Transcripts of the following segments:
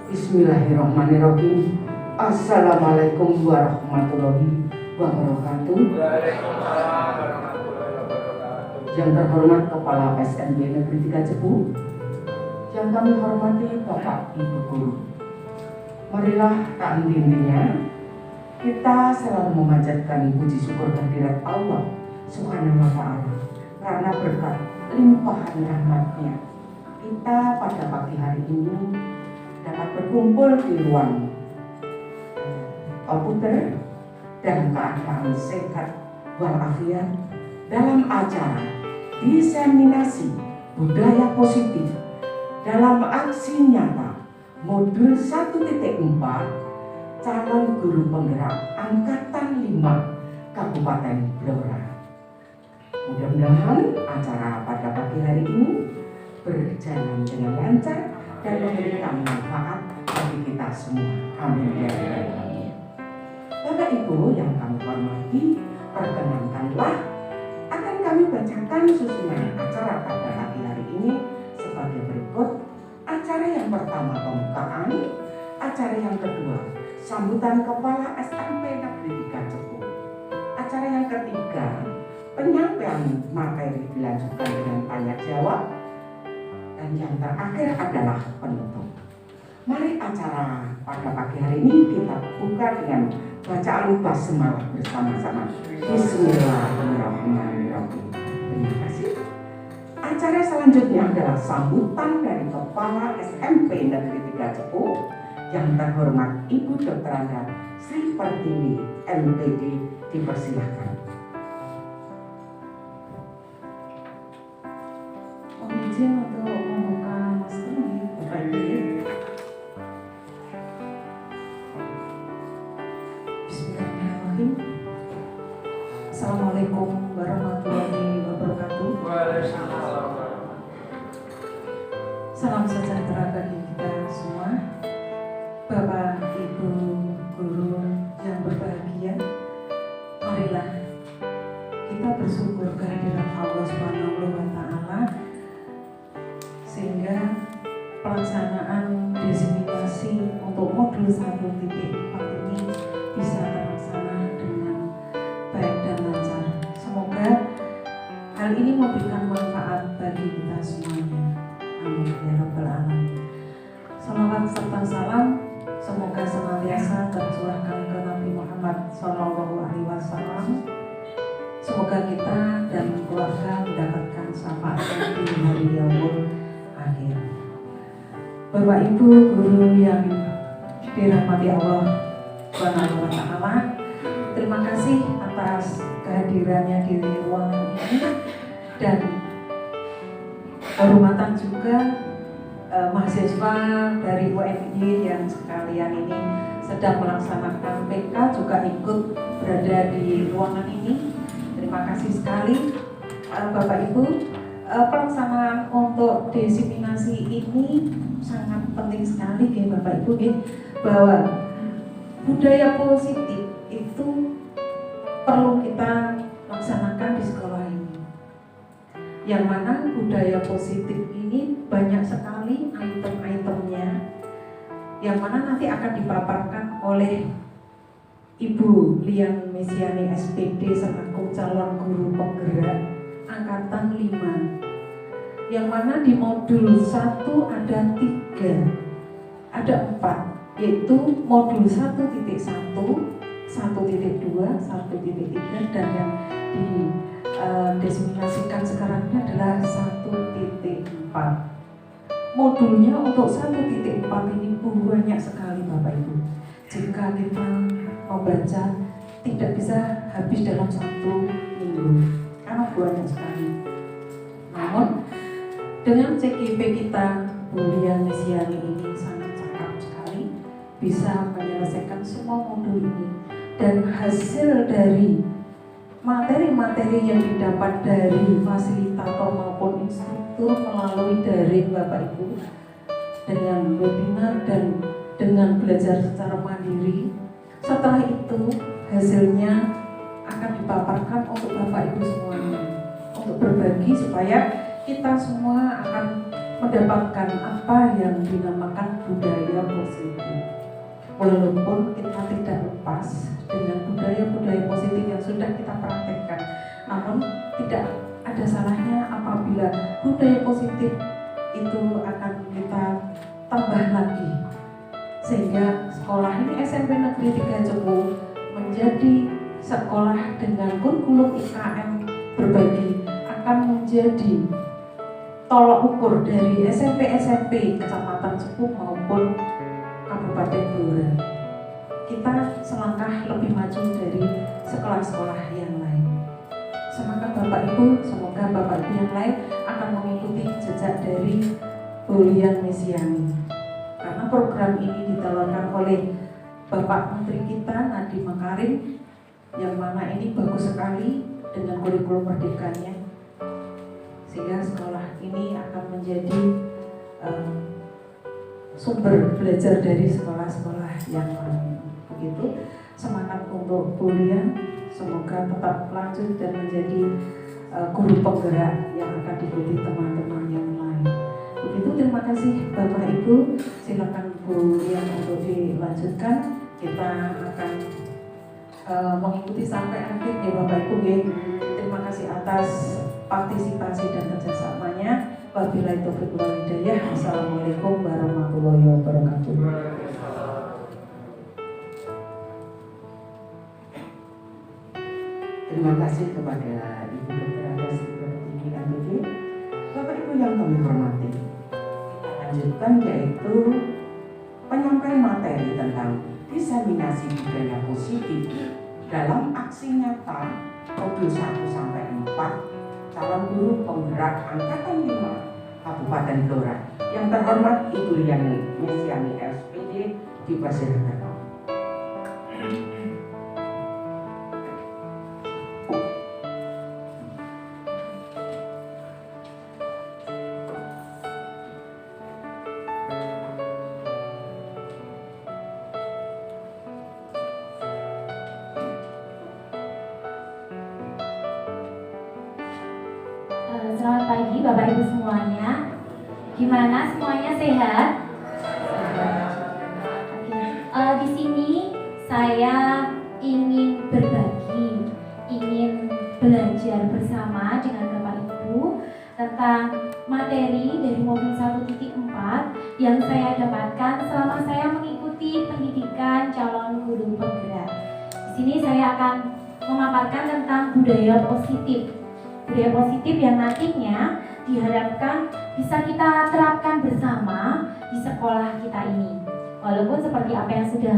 Bismillahirrahmanirrahim. Assalamualaikum warahmatullahi wabarakatuh. Waalaikumsalam warahmatullahi wabarakatuh. Yang terhormat Kepala SMB Negeri 3 Cepu, yang kami hormati Bapak Ibu Guru. Marilah tak henti-hentinya kita selalu memanjatkan puji syukur kehadirat Allah Subhanahu wa Ta'ala, karena berkat limpahan rahmat-Nya kita pada pagi hari ini dapat berkumpul di ruang komputer dan keadaan sehat walafiat dalam acara diseminasi budaya positif dalam aksi nyata modul 1.4 calon guru penggerak angkatan 5 Kabupaten Blora. Mudah-mudahan acara pada pagi hari ini berjalan dengan lancar dan memberikan manfaat bagi kita semua. Amin ya rabbal alamin. Bapak Ibu yang kami hormati, perkenankanlah akan kami bacakan susunan acara pada pagi hari ini sebagai berikut. Acara yang pertama pembukaan, acara yang kedua sambutan Kepala SMP Negeri 3 Cepu, acara yang ketiga penyampaian materi dilanjutkan dengan tanya jawab, dan yang terakhir adalah penutup. Mari acara pada pagi hari ini kita buka dengan bacaan basmalah bersama-sama. Bismillahirrahmanirrahim. Terima kasih. Acara selanjutnya adalah sambutan dari Kepala SMP Negeri 3 Cepu yang terhormat Ibu Dr. Anda Sri Pertiwi MPD, dipersilahkan. Izin untuk membuka masker di Bapak Ibu. Bismillahirrahmanirrahim. Assalamualaikum warahmatullahi wabarakatuh. Waalaikumsalam. Salam sejahtera bagi kita semua. Bapak, Ibu, guru yang berbahagia, marilah kita bersyukur kehadiran Allah Subhanahu wa Ta'ala, sehingga pelaksanaan diseminasi untuk modul 1.4 ini bisa terlaksana dengan baik dan lancar. Semoga hal ini memberikan manfaat bagi kita semuanya. Amin ya rabbal alamin. Salawat serta salam semoga senantiasa tercurahkan ke Nabi Muhammad SAW. Semoga kita dan keluarga mendapatkan syafaat di hari yaumul akhir. Bapak Ibu guru yang dirahmati Allah Subhanahu wa Ta'ala, terima kasih atas kehadirannya di ruangan ini, dan kehormatan juga mahasiswa dari UNY yang sekalian ini sedang melaksanakan PK juga ikut berada di ruangan ini. Terima kasih sekali Bapak Ibu. Pelaksanaan untuk diseminasi ini sangat penting sekali ya Bapak Ibu ya, bahwa budaya positif itu perlu kita laksanakan di sekolah ini. Yang mana budaya positif ini banyak sekali item-itemnya, yang mana nanti akan dipaparkan oleh Ibu Lian Mesiani SPD selaku calon guru penggerak angkatan 5, yang mana di modul 1 ada 3, ada 4, yaitu modul 1.1, 1.2, 1.3, dan yang diseminasikan sekarang ini adalah 1.4. Modulnya untuk 1.4 ini banyak sekali Bapak Ibu. Jika kita membaca tidak bisa habis dalam 1 minggu karena banyak sekali. Namun dengan CGP kita Bulian Mesiani ini sangat cakap sekali, bisa menyelesaikan semua modul ini, dan hasil dari materi-materi yang didapat dari fasilitator maupun instruktur melalui daring Bapak Ibu dengan webinar dan dengan belajar secara mandiri. Setelah itu hasilnya akan dipaparkan untuk Bapak Ibu semuanya untuk berbagi supaya kita semua akan mendapatkan apa yang dinamakan budaya positif. Walaupun kita tidak lepas dengan budaya-budaya positif yang sudah kita praktekkan, namun tidak ada salahnya apabila budaya positif itu akan kita tambah lagi, sehingga sekolah ini SMP Negeri 3 Cepu menjadi sekolah dengan kurikulum IKM berbagi akan menjadi tolok ukur dari SMP Kecamatan Cepu maupun Kabupaten Blora. Kita selangkah lebih maju dari sekolah-sekolah yang lain. Semoga Bapak Ibu yang lain akan mengikuti jejak dari Bulian Mesiani. Karena program ini ditawarkan oleh Bapak Menteri kita Nadiem Makarim, yang mana ini bagus sekali dengan kurikulum merdekanya, sehingga sekolah ini akan menjadi sumber belajar dari sekolah-sekolah yang lain. Begitu, semangat untuk kuliah, semoga tetap lanjut dan menjadi guru penggerak yang akan diikuti teman-teman yang lain. Begitu, terima kasih Bapak Ibu. Silakan Bu yang untuk dilanjutkan. Kita akan mengikuti sampai akhir ya Bapak Ibu ya. Terima kasih atas partisipasi dan kerjasamanya. Wabillahi taufiq wal hidayah. Assalamualaikum warahmatullahi wabarakatuh. Terima kasih kepada Ibu Dr. Adas Tertinggi MPD. Bapak Ibu yang kami hormati, kita lanjutkan yaitu penyampaian materi tentang diseminasi budaya positif dalam aksi nyata modul 1 sampai 4 calon guru penggerak angkatan 5 Kabupaten Blora. Yang terhormat Ibu Lian Mesiani SPD dipersilakan. Selamat pagi Bapak Ibu semuanya. Gimana semuanya sehat? Oke. Di sini saya ingin berbagi, ingin belajar bersama dengan Bapak Ibu tentang materi dari modul 1.4 yang saya dapatkan selama saya mengikuti pendidikan calon guru penggerak. Di sini saya akan memaparkan tentang budaya positif. Budaya positif yang nantinya diharapkan bisa kita terapkan bersama di sekolah kita ini. Walaupun seperti apa yang sudah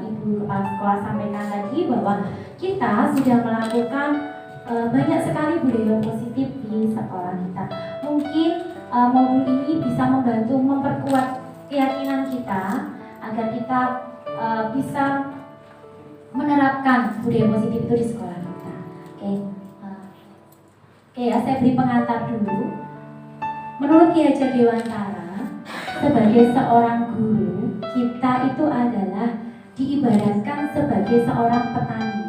Ibu Kepala Sekolah sampaikan tadi, bahwa kita sudah melakukan banyak sekali budaya positif di sekolah kita. Mungkin modul ini bisa membantu memperkuat keyakinan kita agar kita bisa menerapkan budaya positif itu di sekolah kita. Oke ya, saya beri pengantar dulu. Menurut Ki Hajar Dewantara, sebagai seorang guru, kita itu adalah diibaratkan sebagai seorang petani.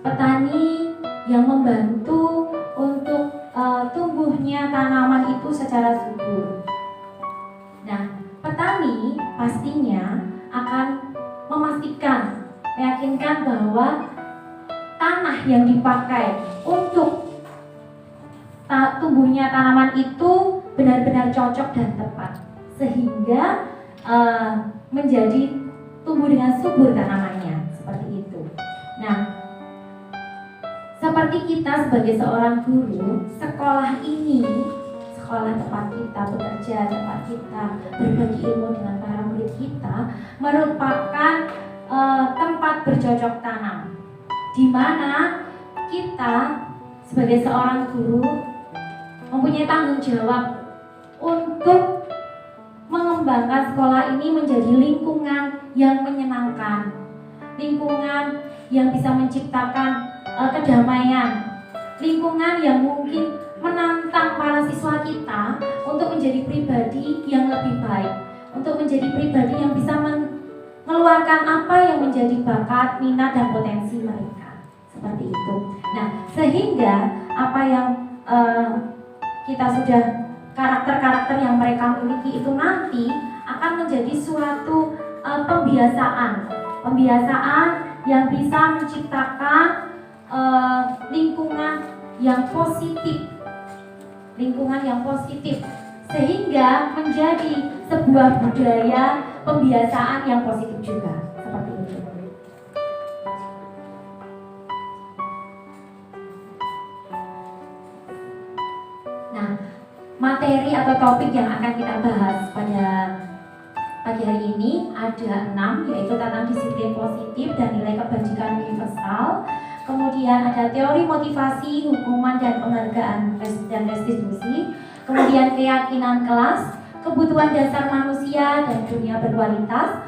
Petani yang membantu untuk tumbuhnya tanaman itu secara subur. Nah, petani pastinya akan meyakinkan bahwa tanah yang dipakai untuk tumbuhnya tanaman itu benar-benar cocok dan tepat, sehingga menjadi tumbuh dengan subur tanamannya, seperti itu. Nah, seperti kita sebagai seorang guru, sekolah ini, sekolah tempat kita bekerja, tempat kita berbagi ilmu dengan para murid kita, merupakan tempat bercocok tanam, di mana kita sebagai seorang guru mempunyai tanggung jawab untuk mengembangkan sekolah ini menjadi lingkungan yang menyenangkan, lingkungan yang bisa menciptakan kedamaian, lingkungan yang mungkin menantang para siswa kita untuk menjadi pribadi yang lebih baik, untuk menjadi pribadi yang bisa mengeluarkan apa yang menjadi bakat, minat, dan potensi mereka, seperti itu. Nah, sehingga apa yang kita sudah karakter-karakter yang mereka miliki itu nanti akan menjadi suatu pembiasaan yang bisa menciptakan lingkungan yang positif sehingga menjadi sebuah budaya pembiasaan yang positif juga, seperti itu. Nah, materi atau topik yang akan kita bahas pada pagi hari ini ada 6, yaitu tentang disiplin positif dan nilai kebajikan universal. Kemudian ada teori motivasi, hukuman dan penghargaan dan restitusi. Kemudian keyakinan kelas, kebutuhan dasar manusia dan dunia berkualitas,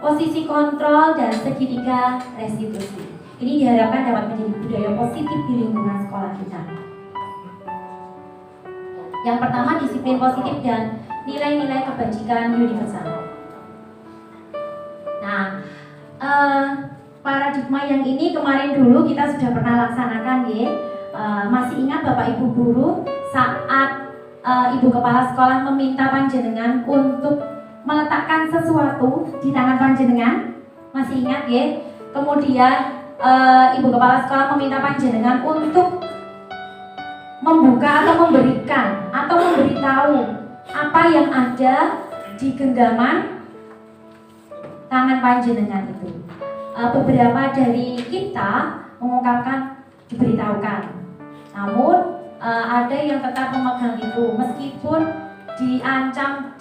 posisi kontrol dan segitiga restitusi. Ini diharapkan dapat menjadi budaya positif di lingkungan sekolah kita. Yang pertama, disiplin positif dan nilai-nilai kebajikan universal. Nah, paradigma yang ini kemarin dulu kita sudah pernah laksanakan ya. Masih ingat Bapak Ibu guru saat Ibu Kepala Sekolah meminta panjenengan untuk meletakkan sesuatu di tangan panjenengan? Masih ingat ya? Kemudian Ibu Kepala Sekolah meminta panjenengan untuk membuka atau memberikan atau memberitahu apa yang ada di genggaman tangan panjenengan itu. Beberapa dari kita mengungkapkan diberitahukan, namun ada yang tetap memegang itu meskipun diancam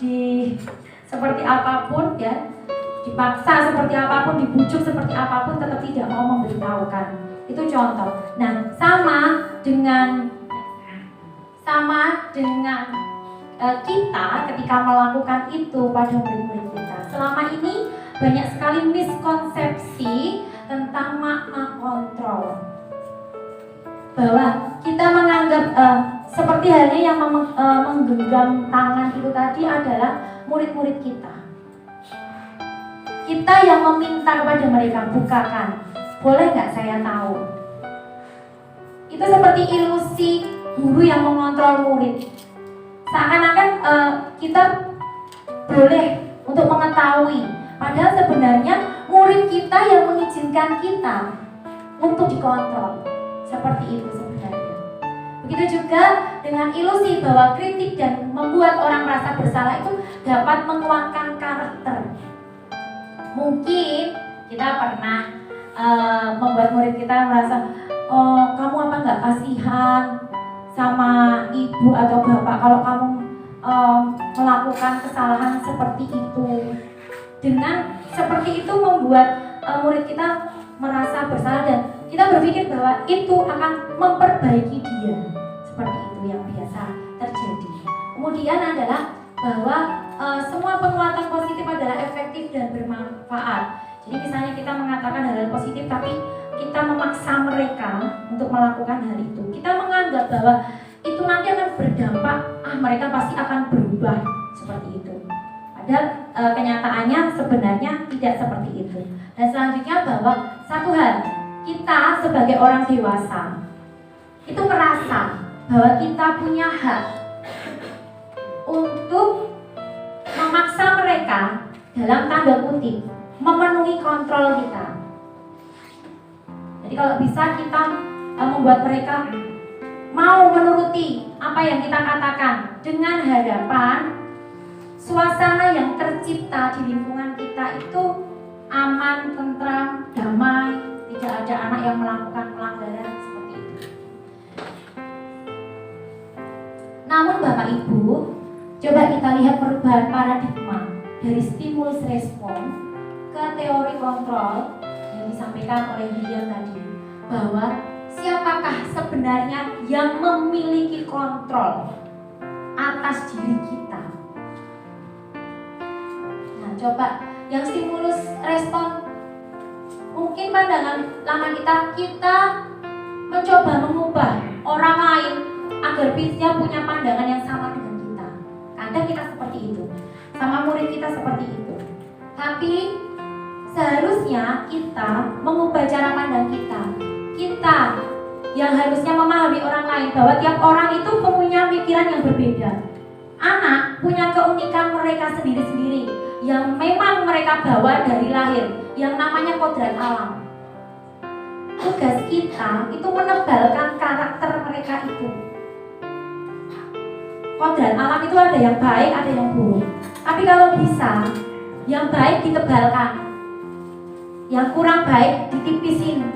seperti apapun ya, dipaksa seperti apapun, dibujuk seperti apapun, tetap tidak mau memberitahukan. Itu contoh. Nah, sama dengan kita ketika melakukan itu pada murid-murid kita. Selama ini banyak sekali miskonsepsi tentang makna kontrol. Bahwa kita menganggap seperti halnya yang menggenggam tangan itu tadi adalah murid-murid kita. Kita yang meminta kepada mereka, bukakan, boleh nggak saya tahu? Itu seperti ilusi guru yang mengontrol murid. Seakan-akan kita boleh untuk mengetahui, padahal sebenarnya murid kita yang mengizinkan kita untuk dikontrol. Seperti itu sebenarnya. Begitu juga dengan ilusi bahwa kritik dan membuat orang merasa bersalah itu dapat menguatkan karakter. Mungkin kita pernah membuat murid kita merasa, oh kamu apa nggak kasihan sama ibu atau bapak kalau kamu melakukan kesalahan seperti itu. Dengan seperti itu membuat murid kita merasa bersalah dan kita berpikir bahwa itu akan memperbaiki dia. Seperti itu yang biasa terjadi. Kemudian adalah bahwa semua penguatan positif adalah efektif dan bermanfaat. Jadi misalnya kita mengatakan hal-hal positif tapi kita memaksa mereka untuk melakukan hal itu. Kita menganggap bahwa itu nanti akan berdampak, mereka pasti akan berubah seperti itu. Padahal kenyataannya sebenarnya tidak seperti itu. Dan selanjutnya bahwa satu hal, kita sebagai orang dewasa itu merasa bahwa kita punya hak untuk memaksa mereka dalam tanda kutip memenuhi kontrol kita. Jadi kalau bisa kita membuat mereka mau menuruti apa yang kita katakan dengan harapan suasana yang tercipta di lingkungan kita itu aman, tentram, damai, tidak ada anak yang melakukan pelanggaran seperti itu. Namun Bapak Ibu, coba kita lihat perubahan paradigma dari stimulus respon ke teori kontrol yang disampaikan oleh William tadi, bahwa siapakah sebenarnya yang memiliki kontrol atas diri kita. Nah, coba yang stimulus respon, mungkin pandangan lama kita mencoba mengubah orang lain agar bisa punya pandangan yang sama dengan kita. Kadang kita seperti itu, sama murid kita seperti itu. Tapi seharusnya kita mengubah cara pandang kita. Kita yang harusnya memahami orang lain bahwa tiap orang itu punya pikiran yang berbeda. anak punya keunikan mereka sendiri-sendiri yang memang mereka bawa dari lahir, yang namanya kodrat alam. Tugas kita itu menebalkan karakter mereka itu. Kodrat alam itu ada yang baik, ada yang buruk. Tapi kalau bisa, yang baik ditebalkan, yang kurang baik ditipisin.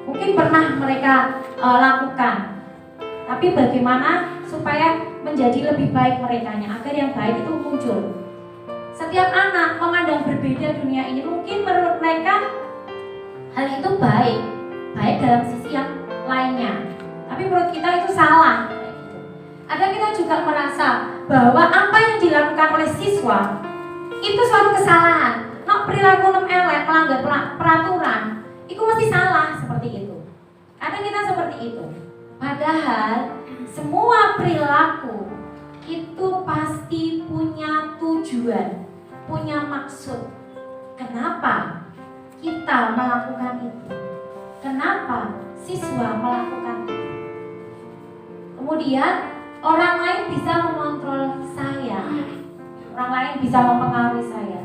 Mungkin pernah mereka lakukan. Tapi bagaimana supaya menjadi lebih baik merekanya, agar yang baik itu muncul. Setiap anak memandang berbeda dunia ini. Mungkin menurut mereka hal itu baik dalam sisi yang lainnya. Tapi menurut kita itu salah. Ada kita juga merasa bahwa apa yang dilakukan oleh siswa itu suatu kesalahan. Perilaku elek, melanggar peraturan, itu mesti salah seperti itu. Kadang kita seperti itu. Padahal semua perilaku itu pasti punya tujuan, punya maksud. Kenapa kita melakukan itu? Kenapa siswa melakukan itu? Kemudian orang lain bisa mengontrol saya, orang lain bisa mempengaruhi saya.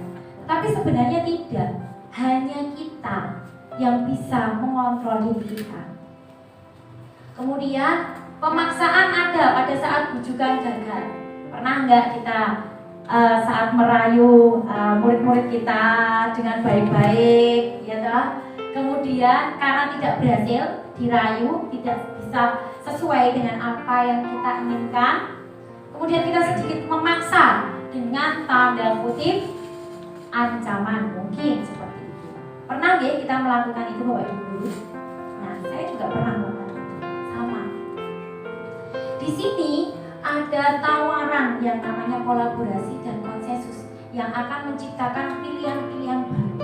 Tapi sebenarnya tidak, hanya kita yang bisa mengontrol diri kita. Kemudian pemaksaan ada pada saat bujukan gagal. Pernah nggak kita saat merayu murid-murid kita dengan baik-baik, ya toh? Kemudian karena tidak berhasil dirayu, tidak bisa sesuai dengan apa yang kita inginkan, kemudian kita sedikit memaksa dengan tanda kutip ancaman, mungkin seperti itu. Pernah nggak kita melakukan itu Bapak Ibu Guru? Nah, saya juga pernah melakukan itu. Sama. Di sini ada tawaran yang namanya kolaborasi dan konsensus yang akan menciptakan pilihan-pilihan baru.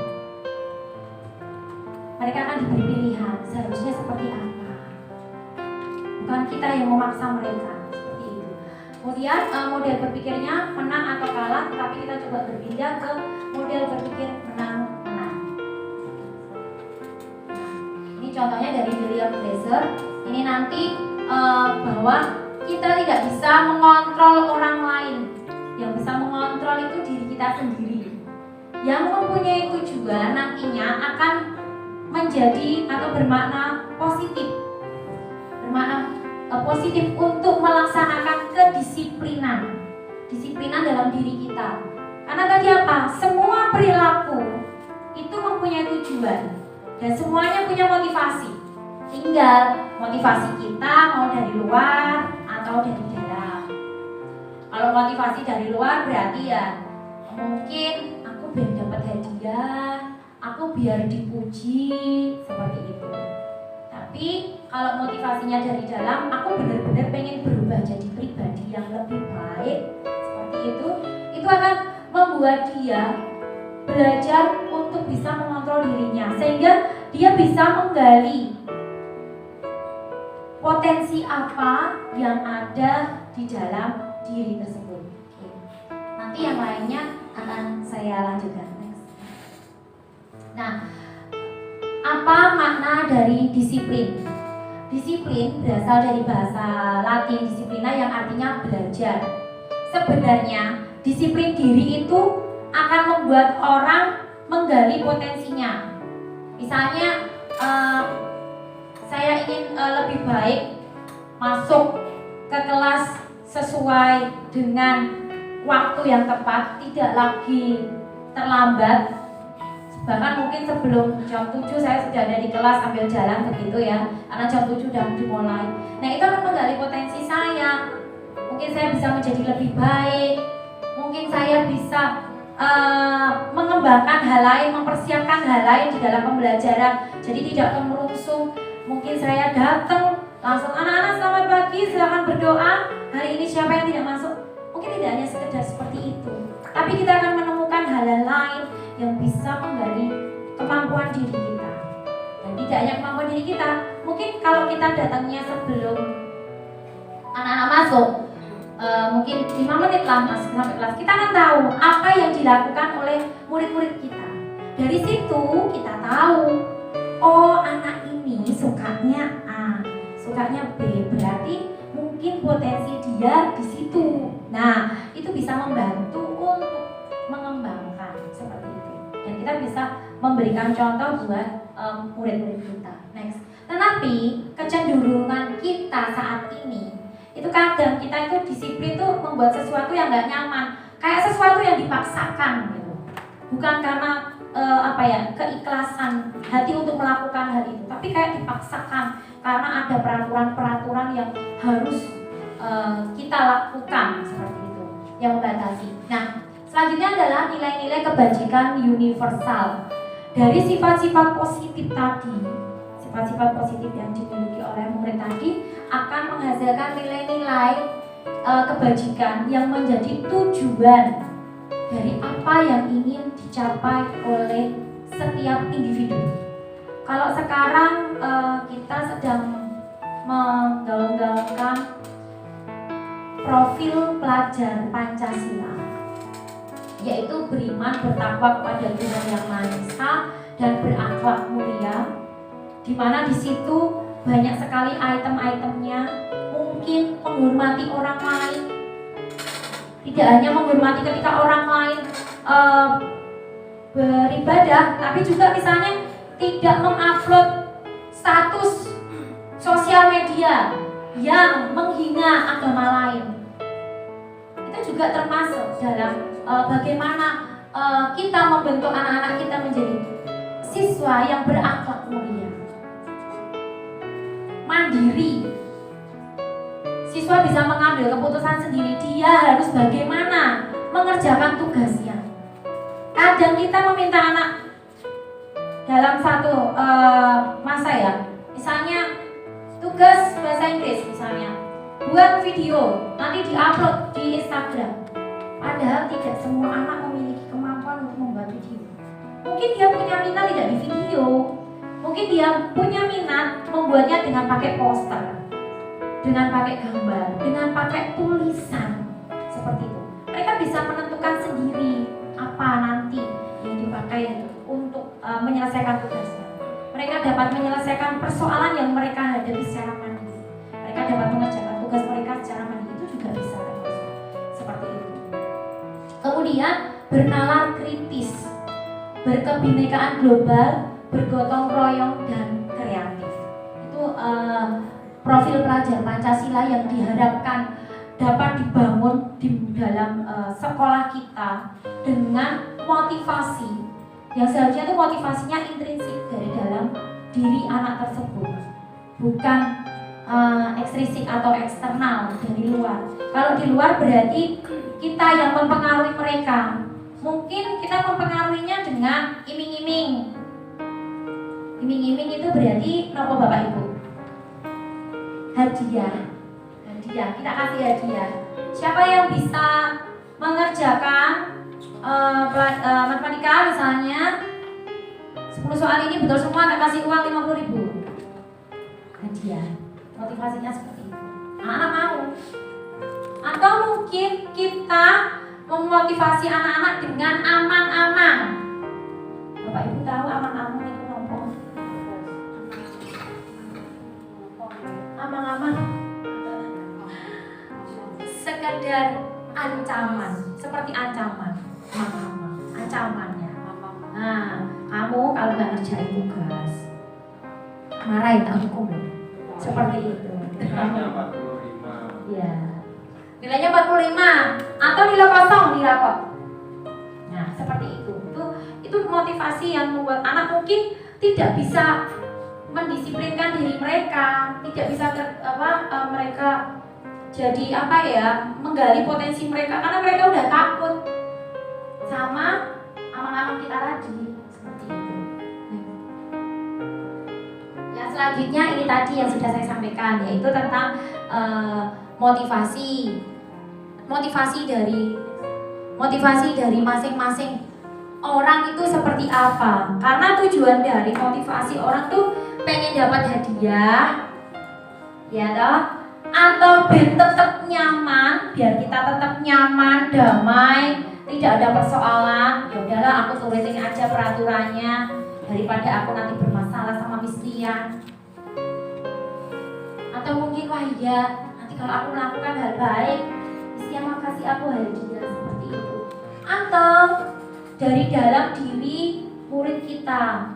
Mereka akan diberi pilihan, seharusnya seperti apa. Bukan kita yang memaksa mereka, seperti itu. Kemudian model berpikirnya menang atau kalah, tetapi kita coba berpindah ke model berpikir menang-menang. Ini contohnya dari William Glasser. Ini nanti bahwa kita tidak bisa mengontrol orang lain. Yang bisa mengontrol itu diri kita sendiri. Yang mempunyai tujuan nantinya akan menjadi atau bermakna positif. Bermakna positif untuk melaksanakan kedisiplinan. Disiplinan dalam diri kita. Karena tadi apa? Semua perilaku itu mempunyai tujuan dan semuanya punya motivasi. Tinggal motivasi kita mau dari luar atau dari dalam. Kalau motivasi dari luar berarti ya mungkin aku biar dapat hadiah, aku biar dipuji, seperti itu. Tapi kalau motivasinya dari dalam, aku benar-benar pengen berubah jadi pribadi yang lebih baik, seperti itu akan membuat dia belajar untuk bisa mengontrol dirinya, sehingga dia bisa menggali potensi apa yang ada di dalam diri tersebut. Oke. Nanti yang lainnya akan saya lanjutkan next. Nah, apa makna dari disiplin? Disiplin berasal dari bahasa Latin disiplina yang artinya belajar. Sebenarnya disiplin diri itu akan membuat orang menggali potensinya. Misalnya saya ingin lebih baik masuk ke kelas sesuai dengan waktu yang tepat, tidak lagi terlambat. Bahkan mungkin sebelum jam 7 saya sudah ada di kelas ambil jalan begitu ya, karena jam 7 sudah dimulai. Nah, itu akan menggali potensi saya. Mungkin saya bisa menjadi lebih baik, mungkin saya bisa mengembangkan hal lain, mempersiapkan hal lain di dalam pembelajaran, jadi tidak kemerungsung. Mungkin saya datang langsung, anak-anak selamat pagi, silakan berdoa. Hari ini siapa yang tidak masuk? Mungkin tidak hanya sekedar seperti itu, tapi kita akan menemukan hal-hal lain yang bisa menggali kemampuan diri kita. Dan tidak hanya kemampuan diri kita, mungkin kalau kita datangnya sebelum anak-anak masuk, mungkin 5 menit lah masuk sampai kelas, kita akan tahu apa yang dilakukan oleh murid-murid kita. Dari situ kita tahu, oh anak ini sukanya A, sukanya B, berarti mungkin potensi dia di situ. Nah, itu bisa membantu untuk mengembangkan seperti itu. Dan kita bisa memberikan contoh buat murid-murid kita. Next. Tetapi kecenderungan kita saat ini itu kadang kita itu disiplin tuh membuat sesuatu yang nggak nyaman, kayak sesuatu yang dipaksakan gitu. Bukan karena keikhlasan hati untuk melakukan hal itu, tapi kayak dipaksakan karena ada peraturan-peraturan yang harus kita lakukan seperti itu yang membatasi. Nah, selanjutnya adalah nilai-nilai kebajikan universal. Dari sifat-sifat positif tadi, sifat-sifat positif yang dimiliki oleh murid tadi akan menghasilkan nilai-nilai kebajikan yang menjadi tujuan dari apa yang ingin dicapai oleh setiap individu. Kalau sekarang kita sedang menggaung-gaungkan profil pelajar Pancasila, yaitu beriman bertakwa kepada Tuhan Yang Maha Esa dan berakhlak mulia, di mana di situ banyak sekali item-itemnya. Mungkin menghormati orang lain, tidak hanya menghormati ketika orang lain beribadah, tapi juga misalnya tidak mengupload status sosial media yang menghina agama lain. Itu juga termasuk dalam bagaimana kita membentuk anak-anak kita menjadi siswa yang berakhlak mulia, mandiri. Siswa bisa mengambil keputusan sendiri, dia harus bagaimana mengerjakan tugasnya. Kadang kita meminta anak dalam satu masa ya, misalnya tugas bahasa Inggris misalnya, buat video, nanti diupload di Instagram. Padahal tidak semua anak memiliki kemampuan untuk membuat video. Mungkin dia punya minat tidak di video, mungkin dia punya minat membuatnya dengan pakai poster, dengan pakai gambar, dengan pakai tulisan seperti itu. Mereka bisa menentukan sendiri apa nanti yang dipakai untuk menyelesaikan tugasnya. Mereka dapat menyelesaikan persoalan yang mereka hadapi secara mandiri. Mereka dapat mengerjakan tugas mereka secara mandiri, itu juga bisa termasuk seperti itu. Kemudian bernalar kritis, berkebinekaan global, bergotong royong dan kreatif. Itu profil pelajar Pancasila yang diharapkan dapat dibangun di dalam sekolah kita dengan motivasi yang seharusnya itu motivasinya intrinsik dari dalam diri anak tersebut, bukan ekstrinsik atau eksternal dari luar. Kalau di luar berarti kita yang mempengaruhi mereka. Mungkin kita mempengaruhinya dengan iming-iming. Iming-iming itu berarti nopo Bapak Ibu? Hadiah. Kita kasih hadiah. Siapa yang bisa mengerjakan matematika misalnya 10 soal ini betul semua, tak kasih uang 50.000 hadiah. Motivasinya seperti itu, anak-anak mau. Atau mungkin kita memotivasi anak-anak dengan amang-amang. Bapak Ibu tahu amang-amang itu apa? Amang-amang sekedar ancaman, seperti ancaman, ancamannya. Nah, kamu kalau nggak ngerjain tugas, marahin tak hukum loh. Seperti itu. Nilainya 45. Ya. Nilainya 45 atau nilai kosong dirapot. Nah, seperti itu. Itu motivasi yang membuat anak mungkin tidak bisa mendisiplinkan diri mereka, tidak bisa mereka jadi menggali potensi mereka karena mereka udah takut sama amang-amang kita tadi seperti itu. Yang selanjutnya ini tadi yang sudah saya sampaikan, yaitu tentang motivasi dari masing-masing orang itu seperti apa. Karena tujuan dari motivasi orang tuh pengen dapat hadiah, ya toh, atau biar tetap nyaman, biar kita tetap nyaman, damai, tidak ada persoalan. Ya udahlah, aku turutin aja peraturannya daripada aku nanti bermasalah sama Miss Lian. Atau mungkin wah iya, nanti kalau aku melakukan hal baik, mesti yang makasih aku hadiah seperti itu. Atau dari dalam diri murid kita,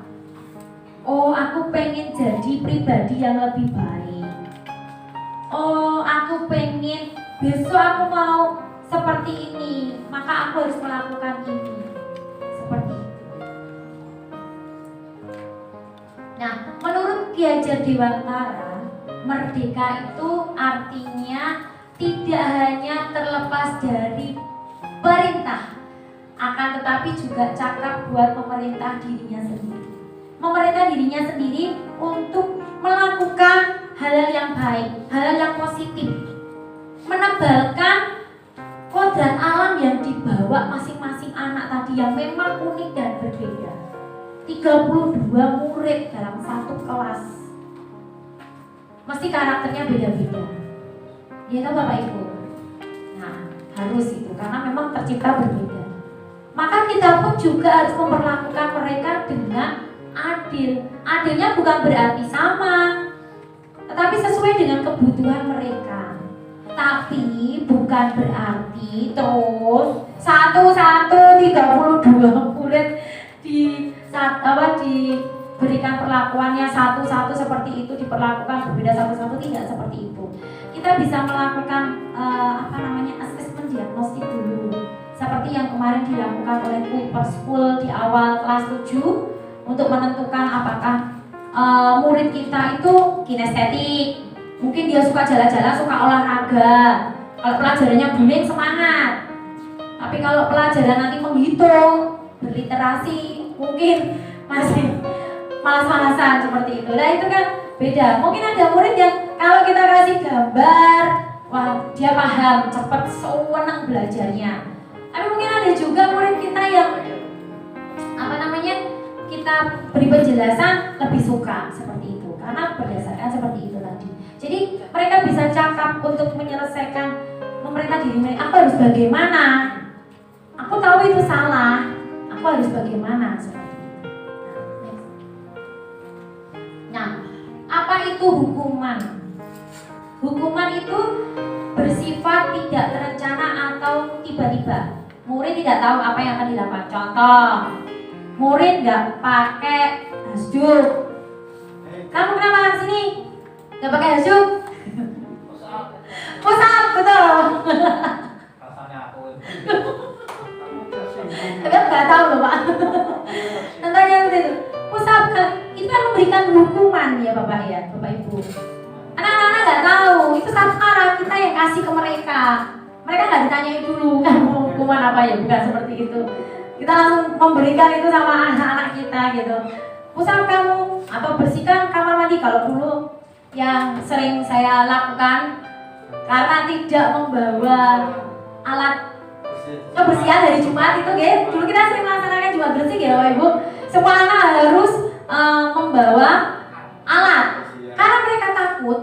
oh aku pengen jadi pribadi yang lebih baik. Oh aku pengen besok aku mau seperti ini, maka aku harus melakukan ini. Seperti itu. Nah, menurut Ki Hajar Dewantara, merdeka itu artinya tidak hanya terlepas dari perintah, akan tetapi juga cakap buat memerintah dirinya sendiri. Memerintah dirinya sendiri untuk melakukan hal-hal yang baik, hal-hal yang positif, menebalkan kodrat alam yang dibawa masing-masing anak tadi yang memang unik dan berbeda. 32 murid dalam satu kelas, mesti karakternya beda-beda. Ya kan Bapak Ibu? Nah, harus itu karena memang tercipta berbeda. Maka kita pun juga harus memperlakukan mereka dengan adil. Adilnya bukan berarti sama, tetapi sesuai dengan kebutuhan mereka. Tapi bukan berarti terus 32 murid diberikan perlakuannya satu-satu seperti itu, diperlakukan berbeda satu-satu, tidak seperti itu. Kita bisa melakukan asesmen diagnostik dulu, seperti yang kemarin dilakukan oleh Kuiper School di awal kelas 7 untuk menentukan apakah murid kita itu kinestetik, mungkin dia suka jalan-jalan, suka olahraga. Kalau pelajarannya bullying semangat, tapi kalau pelajaran nanti menghitung, berliterasi, mungkin masih malas-malasan seperti itu. Nah itu kan beda. Mungkin ada murid yang kalau kita kasih gambar, wah dia paham, cepat, senang belajarnya. Tapi mungkin ada juga murid kita yang kita beri penjelasan lebih suka seperti itu, karena berdasarkan seperti itu tadi. Jadi mereka bisa cakap untuk menyelesaikan memerintah diri mereka. Aku harus bagaimana? Aku tahu itu salah. Aku harus bagaimana seperti itu. Nah, apa itu hukuman? Hukuman itu bersifat tidak terencana atau tiba-tiba. Murid tidak tahu apa yang akan dilakukan. Contoh, murid nggak pakai hasjub. Kamu kenapa ke sini? Nggak pakai hasjub? Pusat, betul. Rasanya aku. Tapi nggak tahu loh Pak. Contohnya itu, pusat itu kan memberikan hukuman ya Bapak ya, Bapak Ibu. Anak-anak nggak tahu, itu sekarang kita yang kasih ke mereka. Mereka nggak ditanyai dulu kamu hukuman apa ya, bukan seperti itu. Kita langsung memberikan itu sama anak-anak kita gitu. Pusat kamu atau bersihkan kamar mandi. Kalau dulu yang sering saya lakukan karena tidak membawa alat kebersihan dari Jumat itu, dulu kita sering melaksanakan Jumat bersih ya Bapak Ibu. Semua anak harus membawa alat karena mereka takut,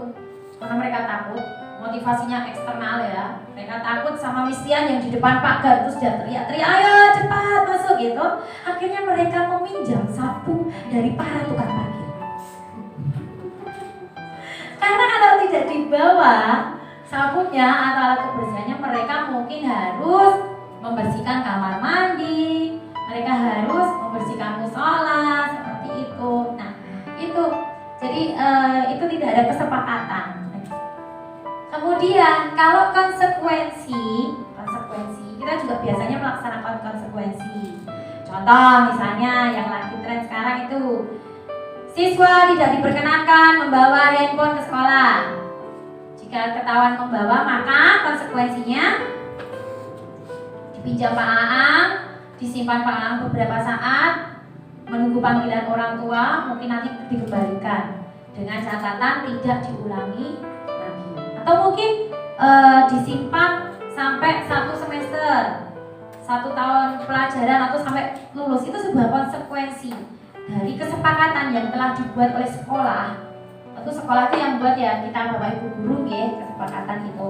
motivasinya eksternal ya. Mereka takut sama misian yang di depan pagar, terus dia teriak-teriak, ayo cepat masuk gitu. Akhirnya mereka meminjam sapu dari para tukang parkir. Karena kalau tidak dibawa sapunya atau alat kebersihannya, mereka mungkin harus membersihkan kamar mandi, mereka harus membersihkan musola seperti itu. Nah itu jadi itu tidak ada kesepakatan. Kemudian kalau konsekuensi kita juga biasanya melaksanakan konsekuensi. Contoh misalnya yang lagi tren sekarang itu, siswa tidak diperkenankan membawa handphone ke sekolah. Jika ketahuan membawa, maka konsekuensinya dipinjam Pak Aang, disimpan Pak Aang beberapa saat, menunggu panggilan orang tua, mungkin nanti dikembalikan dengan catatan tidak diulangi lagi. Atau mungkin disimpan sampai 1 semester, 1 tahun pelajaran atau sampai lulus. Itu sebuah konsekuensi dari kesepakatan yang telah dibuat oleh sekolah. Tentu sekolah itu yang buat ya kita Bapak Ibu guru ya, kesepakatan itu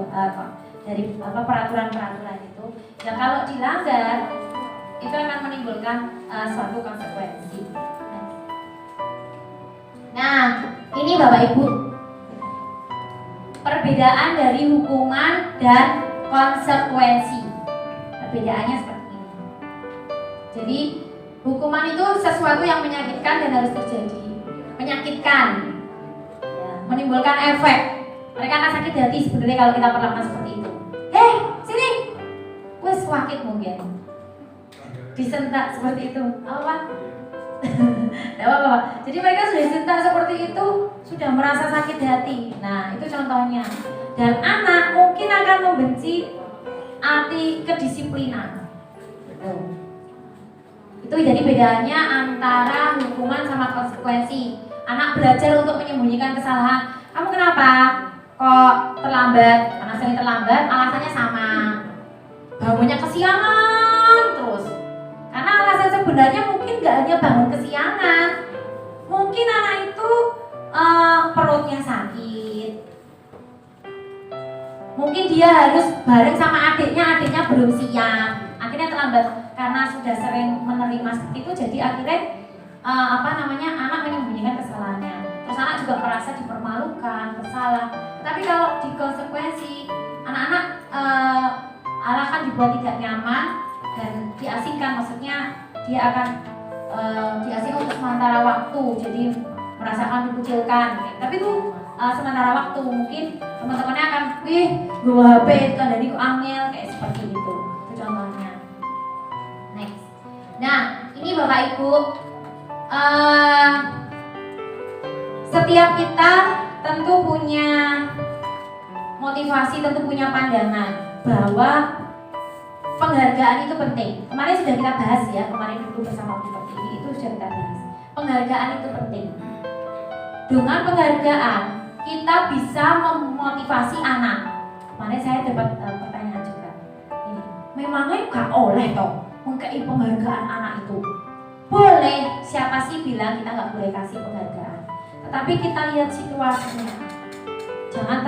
dari peraturan-peraturan itu. Ya kalau dilanggar itu akan menimbulkan suatu konsekuensi. Nah, ini Bapak Ibu, perbedaan dari hukuman dan konsekuensi. Perbedaannya seperti ini. Jadi hukuman itu sesuatu yang menyakitkan dan harus terjadi. Menyakitkan, ya, menimbulkan efek. Mereka akan sakit hati sebenarnya kalau kita perlakukan seperti itu. Hei, sini, wes wakit mungkin. Disentak seperti itu, apa? Tidak apa-apa. Jadi mereka sudah disentak seperti itu, sudah merasa sakit hati. Nah, itu contohnya. Dan anak mungkin akan membenci arti kedisiplinan. Itu jadi bedanya antara hukuman sama konsekuensi. Anak belajar untuk menyembunyikan kesalahan. Kamu kenapa kok terlambat? Karena sering terlambat, alasannya sama. Bangunnya kesiangan terus. Karena alasan sebenarnya mungkin gak hanya bangun kesiangan. Mungkin anak itu perutnya sakit. Mungkin dia harus bareng sama adiknya belum siap. Akhirnya terlambat karena sudah sering menerima seperti itu. Jadi akhirnya anak menyembunyikan kesalahannya. Terus anak juga merasa dipermalukan, bersalah. Tapi kalau di konsekuensi, anak-anak akan dibuat tidak nyaman dan diasingkan. Maksudnya dia akan diasingkan untuk sementara waktu. Jadi merasakan dikucilkan. Tapi itu sementara waktu. Mungkin teman-temannya akan, bawa HP itu kan dari angel kayak seperti itu. Itu contohnya. Next. Nah, ini Bapak Ibu. Setiap kita tentu punya motivasi, tentu punya pandangan bahwa penghargaan itu penting. Kemarin sudah kita bahas ya, kemarin dulu bersama Bu Pertiwi itu sudah kita bahas. Penghargaan itu penting. Dengan penghargaan kita bisa memotivasi anak. Kemarin saya dapat pertanyaan juga. Ini, memangnya gak oleh toh mengkei penghargaan anak itu? Boleh, siapa sih bilang kita nggak boleh kasih penghargaan? Tetapi kita lihat situasinya. Jangan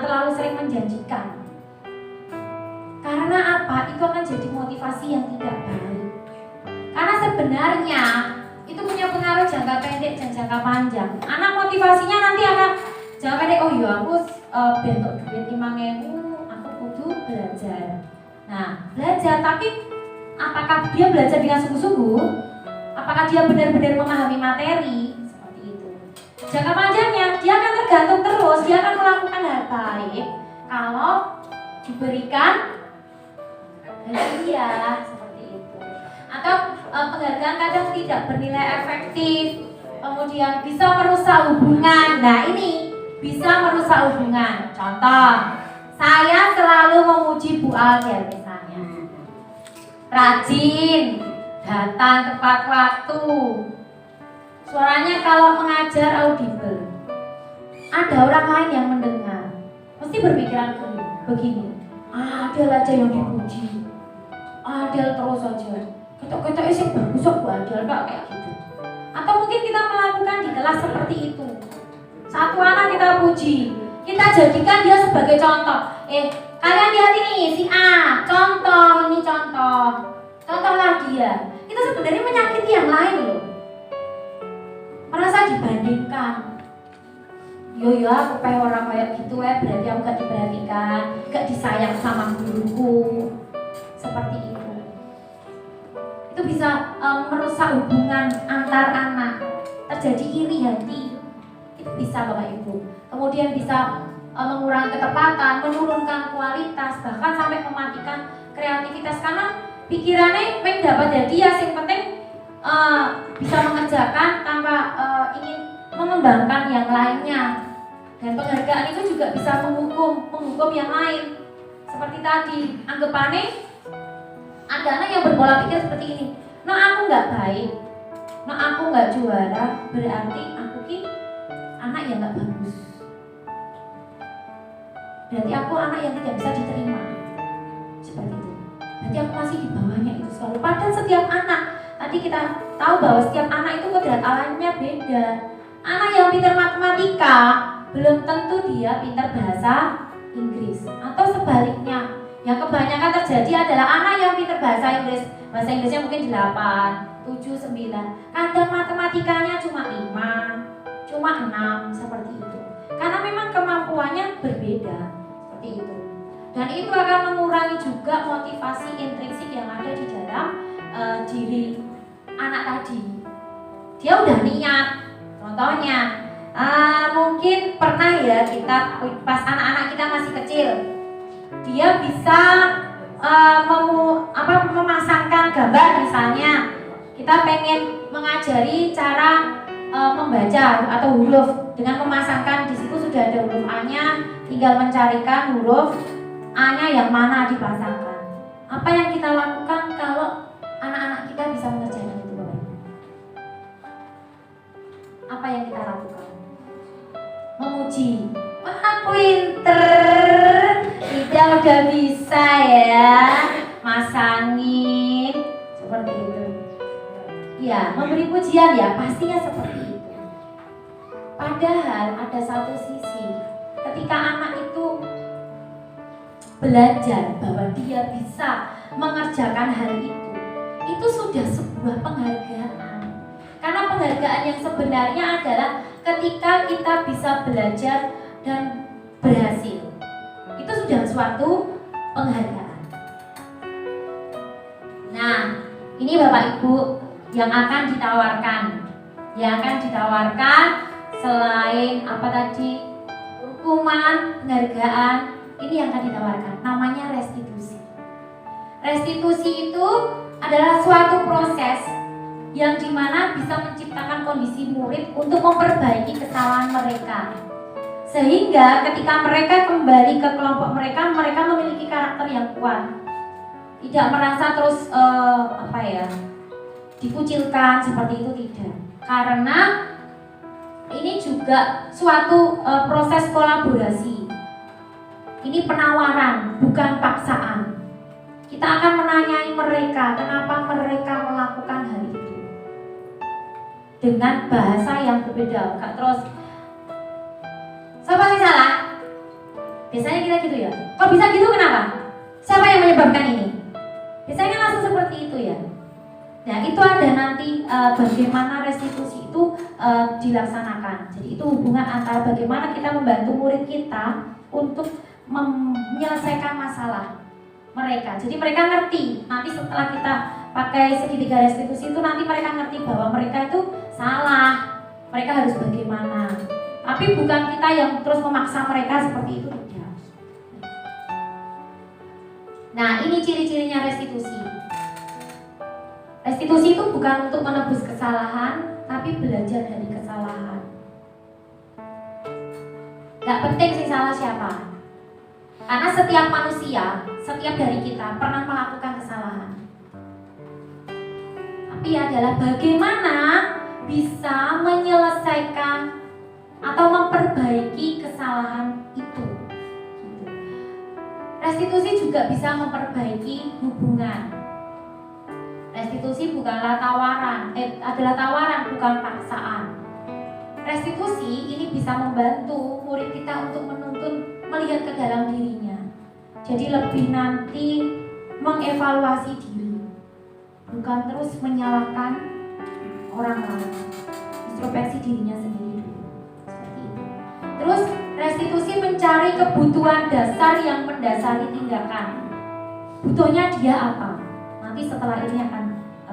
terlalu sering menjanjikan. Karena apa? Itu akan jadi motivasi yang tidak baik. Karena sebenarnya itu punya pengaruh jangka pendek dan jangka panjang. Anak motivasinya nanti akan jangka pendek, oh iya aku bentuk duit 5.000, aku kudu belajar. Nah, belajar tapi apakah dia belajar dengan sungguh-sungguh? Apakah dia benar-benar memahami materi? Seperti itu. Jangka panjangnya, dia akan tergantung terus. Dia akan melakukan hal baik kalau diberikan hadiah seperti itu. Atau penghargaan kadang tidak bernilai efektif, kemudian bisa merusak hubungan. Nah ini bisa merusak hubungan. Contoh, saya selalu memuji Bu Alger misalnya. Rajin, datang tepat waktu. Suaranya kalau mengajar audible. Ada orang lain yang mendengar, mesti berpikiran begini. Adel aja yang dipuji. Adel terus aja. Ketok-ketok sih bagus kok Bu Adel kayak gitu. Atau mungkin kita melakukan di kelas seperti itu. Satu anak kita puji, kita jadikan dia sebagai contoh. Kalian lihat ini si A, contoh, ini contohlah dia. Itu sebenarnya menyakiti yang lain loh. Merasa dibandingkan. Yo aku pengen orang kayak gitu berarti aku gak diperhatikan, gak disayang sama guruku. Seperti itu. Itu bisa merusak hubungan antar anak. Terjadi iri hati. Itu bisa Bapak Ibu. Kemudian bisa mengurangi ketepatan, menurunkan kualitas, bahkan sampai mematikan kreativitas karena pikirannya pengen dapat hadiah, yang penting bisa mengerjakan tanpa ingin mengembangkan yang lainnya. Dan penghargaan itu juga bisa menghukum yang lain. Seperti tadi, anggapannya ada anak yang berpola pikir seperti ini. Nah aku nggak baik, nah aku nggak juara, berarti aku anak yang nggak bagus. Berarti aku anak yang tidak bisa diterima. Seperti itu. Berarti aku masih di bawahnya itu selalu. Padahal setiap anak, tadi kita tahu bahwa setiap anak itu kodrat alamnya beda. Anak yang pintar matematika belum tentu dia pintar bahasa Inggris. Atau sebaliknya, yang kebanyakan terjadi adalah anak yang pintar bahasa Inggris. Bahasa Inggrisnya mungkin 8, 7, 9. Kadang matematikanya cuma 5, cuma 6, seperti itu. karena memang kemampuannya berbeda seperti itu. Dan itu akan mengurangi juga motivasi intrinsik yang ada di dalam diri anak tadi. Dia udah niat, contohnya mungkin pernah ya kita pas anak-anak kita masih kecil, dia bisa memasangkan gambar. Misalnya kita pengen mengajari cara membaca atau huruf dengan memasangkan, di situ sudah ada huruf A-nya, tinggal mencarikan huruf A-nya yang mana dipasangkan. Apa yang kita lakukan kalau anak-anak kita bisa mengerjakan itu, Bapak Ibu? Apa yang kita lakukan? Memuji. Wah, pinter, kita udah bisa ya masangin, seperti itu. Ya, memberi pujian ya, pastinya seperti itu. Padahal ada satu sisi, ketika anak itu belajar bahwa dia bisa mengerjakan hal itu sudah sebuah penghargaan. Karena penghargaan yang sebenarnya adalah ketika kita bisa belajar dan berhasil. Itu sudah suatu penghargaan. Nah, ini Bapak Ibu yang akan ditawarkan. Yang akan ditawarkan selain apa tadi? Hukuman, penghargaan, ini yang akan ditawarkan. Namanya restitusi. Restitusi itu adalah suatu proses yang dimana bisa menciptakan kondisi murid untuk memperbaiki kesalahan mereka, sehingga ketika mereka kembali ke kelompok mereka, mereka memiliki karakter yang kuat, tidak merasa terus dikucilkan seperti itu, tidak. Karena ini juga suatu proses kolaborasi. Ini penawaran, bukan paksaan. Kita akan menanyai mereka kenapa mereka melakukan hal itu dengan bahasa yang berbeda. Enggak terus siapa yang salah? Biasanya kita gitu ya. Kok bisa gitu, kenapa? Siapa yang menyebabkan ini? Biasanya kan langsung seperti itu ya. Nah, itu ada nanti bagaimana restitusi itu dilaksanakan. Jadi itu hubungan antara bagaimana kita membantu murid kita untuk menyelesaikan masalah mereka. Jadi mereka ngerti, nanti setelah kita pakai segitiga restitusi itu nanti mereka ngerti bahwa mereka itu salah, mereka harus bagaimana. Tapi bukan kita yang terus memaksa mereka seperti itu, tidak. Nah, ini ciri-cirinya restitusi. Restitusi itu bukan untuk menebus kesalahan, tapi belajar dari kesalahan. Gak penting sih salah siapa. Karena setiap manusia, setiap dari kita pernah melakukan kesalahan. Tapi adalah bagaimana bisa menyelesaikan atau memperbaiki kesalahan itu. Restitusi juga bisa memperbaiki hubungan. Restitusi bukanlah tawaran, adalah tawaran, bukan paksaan. Restitusi ini bisa membantu murid kita untuk melihat ke dalam dirinya. Jadi lebih nanti mengevaluasi diri, bukan terus menyalahkan orang lain. Introspeksi dirinya sendiri dulu. Seperti itu. Terus restitusi mencari kebutuhan dasar yang mendasari tindakan. Butuhnya dia apa? Nanti setelah ini akan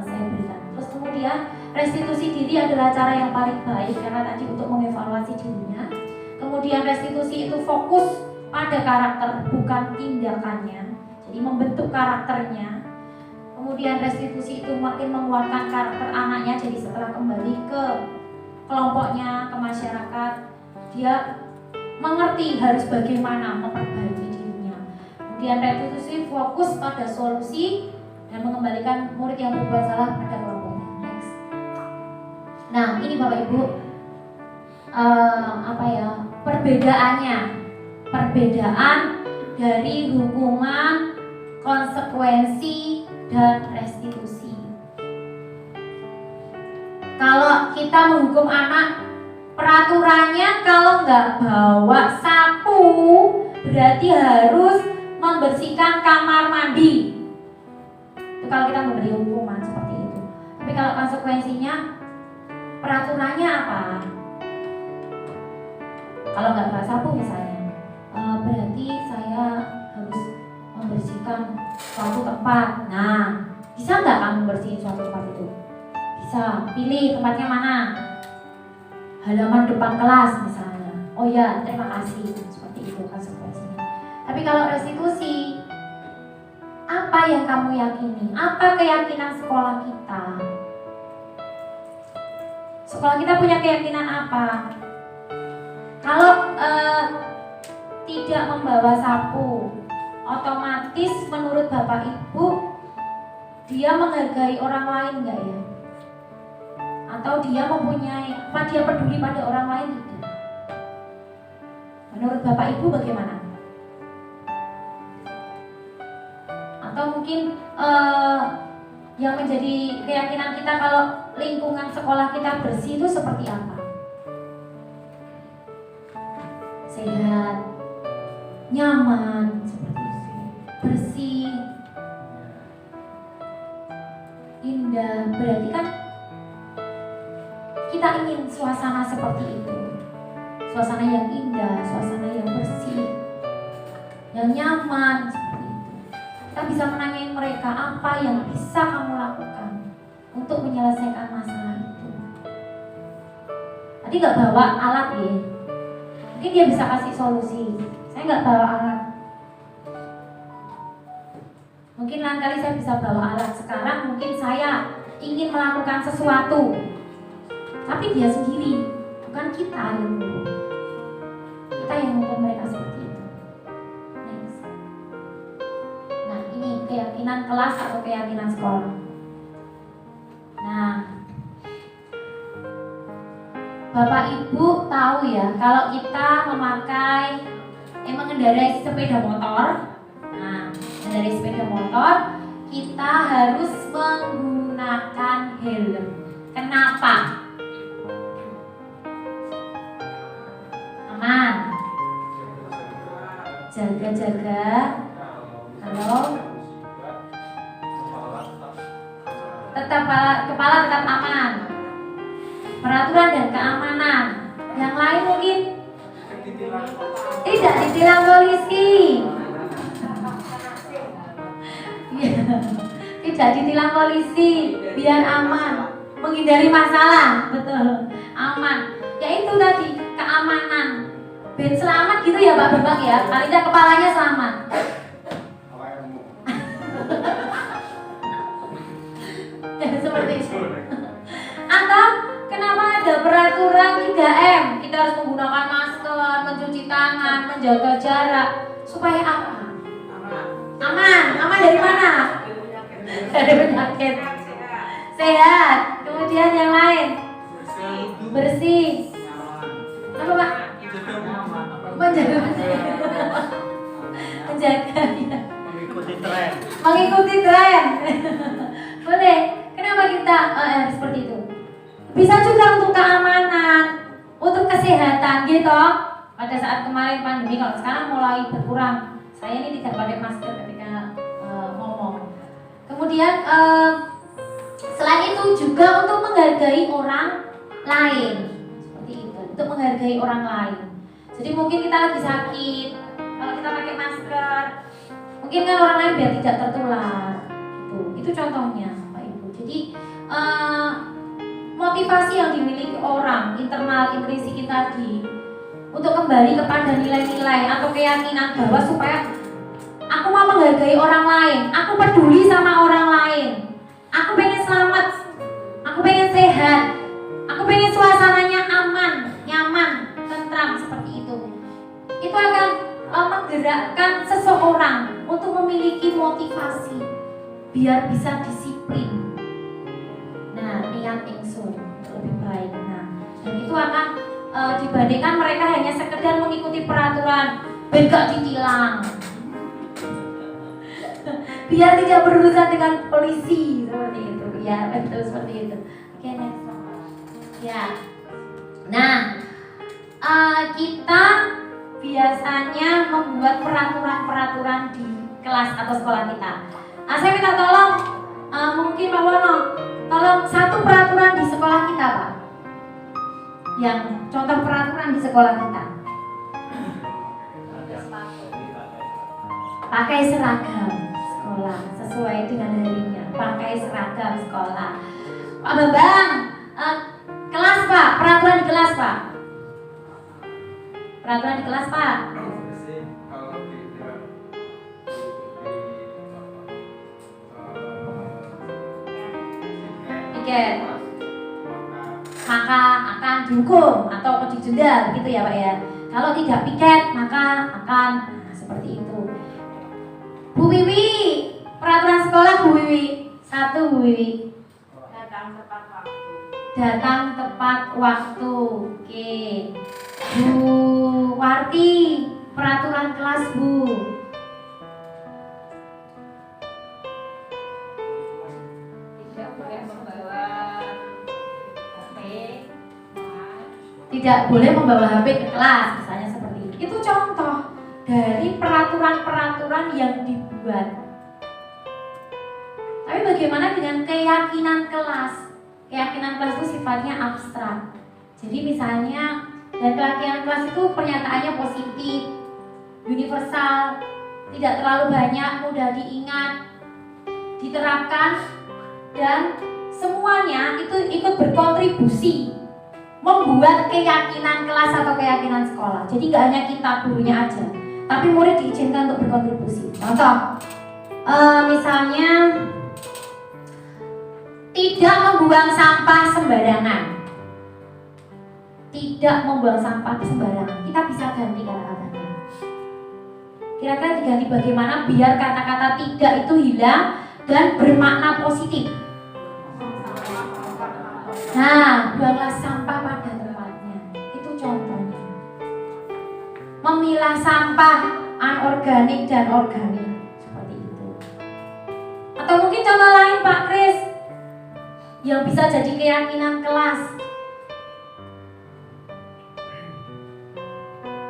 saya berikan. Terus kemudian restitusi diri adalah cara yang paling baik karena tadi untuk mengevaluasi dirinya. Kemudian restitusi itu fokus pada karakter, bukan tindakannya. Jadi membentuk karakternya. Kemudian restitusi itu makin menguatkan karakter anaknya. Jadi setelah kembali ke kelompoknya, ke masyarakat, dia mengerti harus bagaimana memperbaiki dirinya. Kemudian restitusi fokus pada solusi dan mengembalikan murid yang berbuat salah pada kelompoknya. Next. Nah, ini Bapak Ibu, perbedaan dari hukuman, konsekuensi, dan restitusi. Kalau kita menghukum anak, peraturannya kalau nggak bawa sapu berarti harus membersihkan kamar mandi. Itu kalau kita memberi hukuman seperti itu. Tapi kalau konsekuensinya, peraturannya apa? Kalau nggak bawa sapu misalnya, berarti saya harus membersihkan suatu tempat. Nah, bisa nggak kamu bersihin suatu tempat itu? Bisa. Pilih tempatnya mana? Halaman depan kelas misalnya. Oh ya, terima kasih. Seperti itu konsekuensinya. Tapi kalau restitusi, apa yang kamu yakini? Apa keyakinan sekolah kita? Sekolah kita punya keyakinan apa? Kalau tidak membawa sapu, otomatis menurut Bapak Ibu dia menghargai orang lain nggak ya? Atau dia mempunyai apa, dia peduli pada orang lain tidak? Menurut Bapak Ibu bagaimana? Atau mungkin yang menjadi keyakinan kita kalau lingkungan sekolah kita bersih itu seperti apa? Sehat, nyaman, seperti itu, bersih, indah. Berarti kan kita ingin suasana seperti itu, suasana yang indah, suasana yang bersih, yang nyaman, seperti itu. Kita bisa menanyai mereka, apa yang bisa kamu lakukan untuk menyelesaikan masalah itu. Tadi nggak bawa alat ya, mungkin dia bisa kasih solusi. Saya nggak bawa alat, mungkin lain kali saya bisa bawa alat. Sekarang mungkin saya ingin melakukan sesuatu, tapi dia sendiri, bukan kita yang ngomong. Kita yang ngomong mereka seperti itu. Next. Nah, ini keyakinan kelas atau keyakinan sekolah. Nah, Bapak Ibu tahu ya, kalau kita mengendarai sepeda motor, nah, mengendarai sepeda motor, kita harus menggunakan helm. Kenapa? Aman, jaga-jaga. Halo, kepala tetap aman. Peraturan dan keamanan. Yang lain mungkin tidak ditilang polisi. Tidak ditilang polisi, biar aman, menghindari masalah, betul, aman. Ya itu tadi, keamanan. Ben selamat gitu ya Pak Bambang ya, paling tidak kepalanya selamat. Ya, seperti itu. Atau kenapa ada peraturan 3M? Kita harus menggunakan masker, mencuci tangan, menjaga jarak. Supaya apa? Aman. Aman dari mana? Dari penyakit. Sehat. Kemudian yang lain? Bersih. Apa Pak? Menjaga ya. Mengikuti tren. Boleh. Kenapa kita seperti itu? Bisa juga untuk keamanan, untuk kesehatan gitu. Pada saat kemarin pandemi, kalau sekarang mulai berkurang, saya ini tidak pakai masker ketika ngomong. Kemudian selain itu juga untuk menghargai orang lain, seperti itu, untuk menghargai orang lain. Jadi mungkin kita lagi sakit, kalau kita pakai masker, mungkin kan orang lain biar tidak tertular. Itu contohnya, Bapak Ibu. Jadi motivasi yang dimiliki orang, internal intrinsik tadi, untuk kembali kepada nilai-nilai atau keyakinan bahwa supaya aku mau menghargai orang lain, aku peduli sama orang lain, aku pengen selamat, aku pengen sehat, aku pengen suasananya aman, nyaman, tentram, seperti itu. Itu akan menggerakkan seseorang untuk memiliki motivasi biar bisa disiplin. Nah, niat ingsun lebih baik. Nah, dan itu akan dibandingkan mereka hanya sekedar mengikuti peraturan, ben gak ditilang, biar tidak berurusan dengan polisi, seperti itu. Ya, betul seperti itu. Oke, next. Ya. Nah, kita biasanya membuat peraturan-peraturan di kelas atau sekolah kita. Saya minta tolong, mungkin Pak Wono, tolong satu peraturan di sekolah kita, Pak. Yang contoh peraturan di sekolah kita. pakai seragam sekolah sesuai dengan harinya, pakai seragam sekolah. Pak Bambang, kelas Pak, peraturan di kelas Pak. Peraturan di kelas Pak. Piket, maka akan dihukum atau didenda begitu ya Pak ya. Kalau tidak piket maka akan seperti itu. Bu Wiwi, peraturan sekolah Bu Wiwi. 1 Bu Wiwi. Datang tepat waktu. Datang tepat waktu. Oke. Bu Warti, peraturan kelas Bu. Tidak boleh membawa HP. Tidak boleh membawa HP ke kelas, misalnya seperti itu. Itu contoh dari peraturan-peraturan yang dibuat. Tapi bagaimana dengan keyakinan kelas? Keyakinan kelas itu sifatnya abstrak. Jadi misalnya, dan keyakinan kelas itu pernyataannya positif, universal, tidak terlalu banyak, mudah diingat, diterapkan, dan semuanya itu ikut berkontribusi membuat keyakinan kelas atau keyakinan sekolah. Jadi nggak hanya kita gurunya aja, tapi murid diizinkan untuk berkontribusi. Contoh, misalnya tidak membuang sampah sembarangan. Tidak membuang sampah sembarangan. Kita bisa ganti kata-katanya. Kira-kira diganti bagaimana biar kata-kata tidak itu hilang dan bermakna positif. Nah, buanglah sampah pada tempatnya. Itu contohnya. Memilah sampah anorganik dan organik, seperti itu. Atau mungkin contoh lain Pak Kris, yang bisa jadi keyakinan kelas.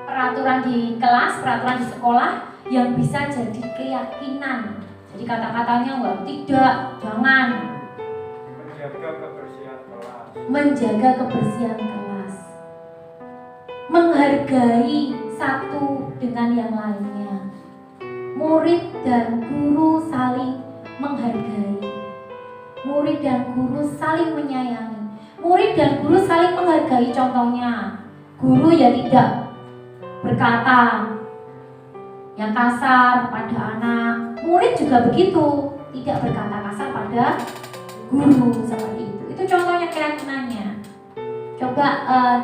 Peraturan di kelas, peraturan di sekolah yang bisa jadi keyakinan. Jadi kata-katanya enggak, tidak, jangan. Menjaga kebersihan kelas. Menjaga kebersihan kelas. Menghargai satu dengan yang lainnya. Murid dan guru saling menghargai. Murid dan guru saling menyayangi. Murid dan guru saling menghargai, contohnya guru ya tidak berkata yang kasar pada anak, murid juga begitu, tidak berkata kasar pada guru, seperti itu. Itu contohnya keyakinannya. Coba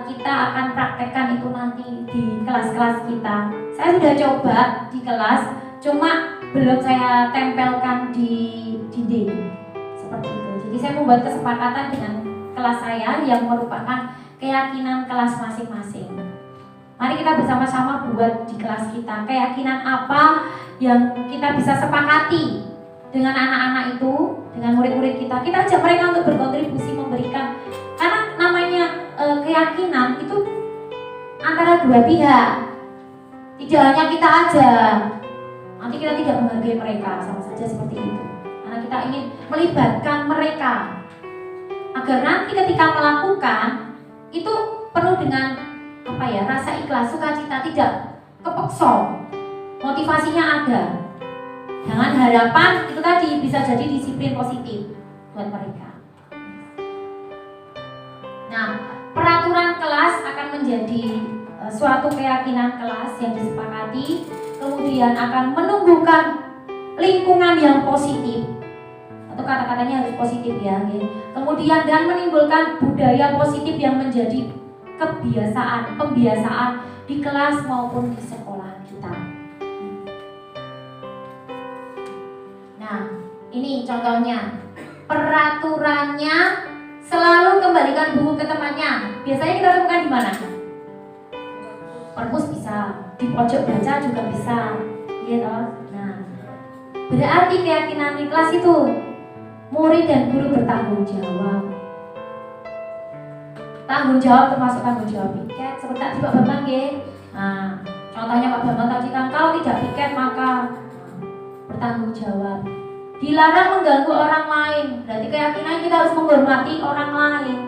kita akan praktekkan itu nanti di kelas-kelas kita. Saya sudah coba di kelas, cuma belum saya tempelkan di dinding, seperti itu. Jadi saya membuat kesepakatan dengan kelas saya yang merupakan keyakinan kelas masing-masing. Mari kita bersama-sama buat di kelas kita keyakinan apa yang kita bisa sepakati dengan anak-anak itu, dengan murid-murid kita. Kita ajak mereka untuk berkontribusi, memberikan. Karena namanya keyakinan itu antara dua pihak. Tidak hanya kita aja. Nanti kita tidak menghargai mereka, sama saja seperti itu. Karena kita ingin melibatkan mereka agar nanti ketika melakukan itu penuh dengan rasa ikhlas, sukacita, tidak kepeksa, motivasinya ada. Dengan harapan itu tadi bisa jadi disiplin positif buat mereka. Nah, peraturan kelas akan menjadi suatu keyakinan kelas yang disepakati, kemudian akan menumbuhkan lingkungan yang positif. Atau kata-katanya harus positif ya. Kemudian dan menimbulkan budaya positif yang menjadi kebiasaan, pembiasaan di kelas maupun di sekolah kita. Nah, ini contohnya. Peraturannya selalu kembalikan buku ke temannya. Biasanya kita temukan di mana? Perpus bisa, di pojok baca juga bisa, gitu. Nah, berarti keyakinan di kelas itu murid dan guru bertanggung jawab. Tanggung jawab termasuk tanggung jawab piket, seperti tadi Pak Bambang ya. Nah, contohnya Pak Bambang tadi kan kalau tidak piket maka bertanggung jawab. Dilarang mengganggu orang lain, berarti keyakinan kita harus menghormati orang lain,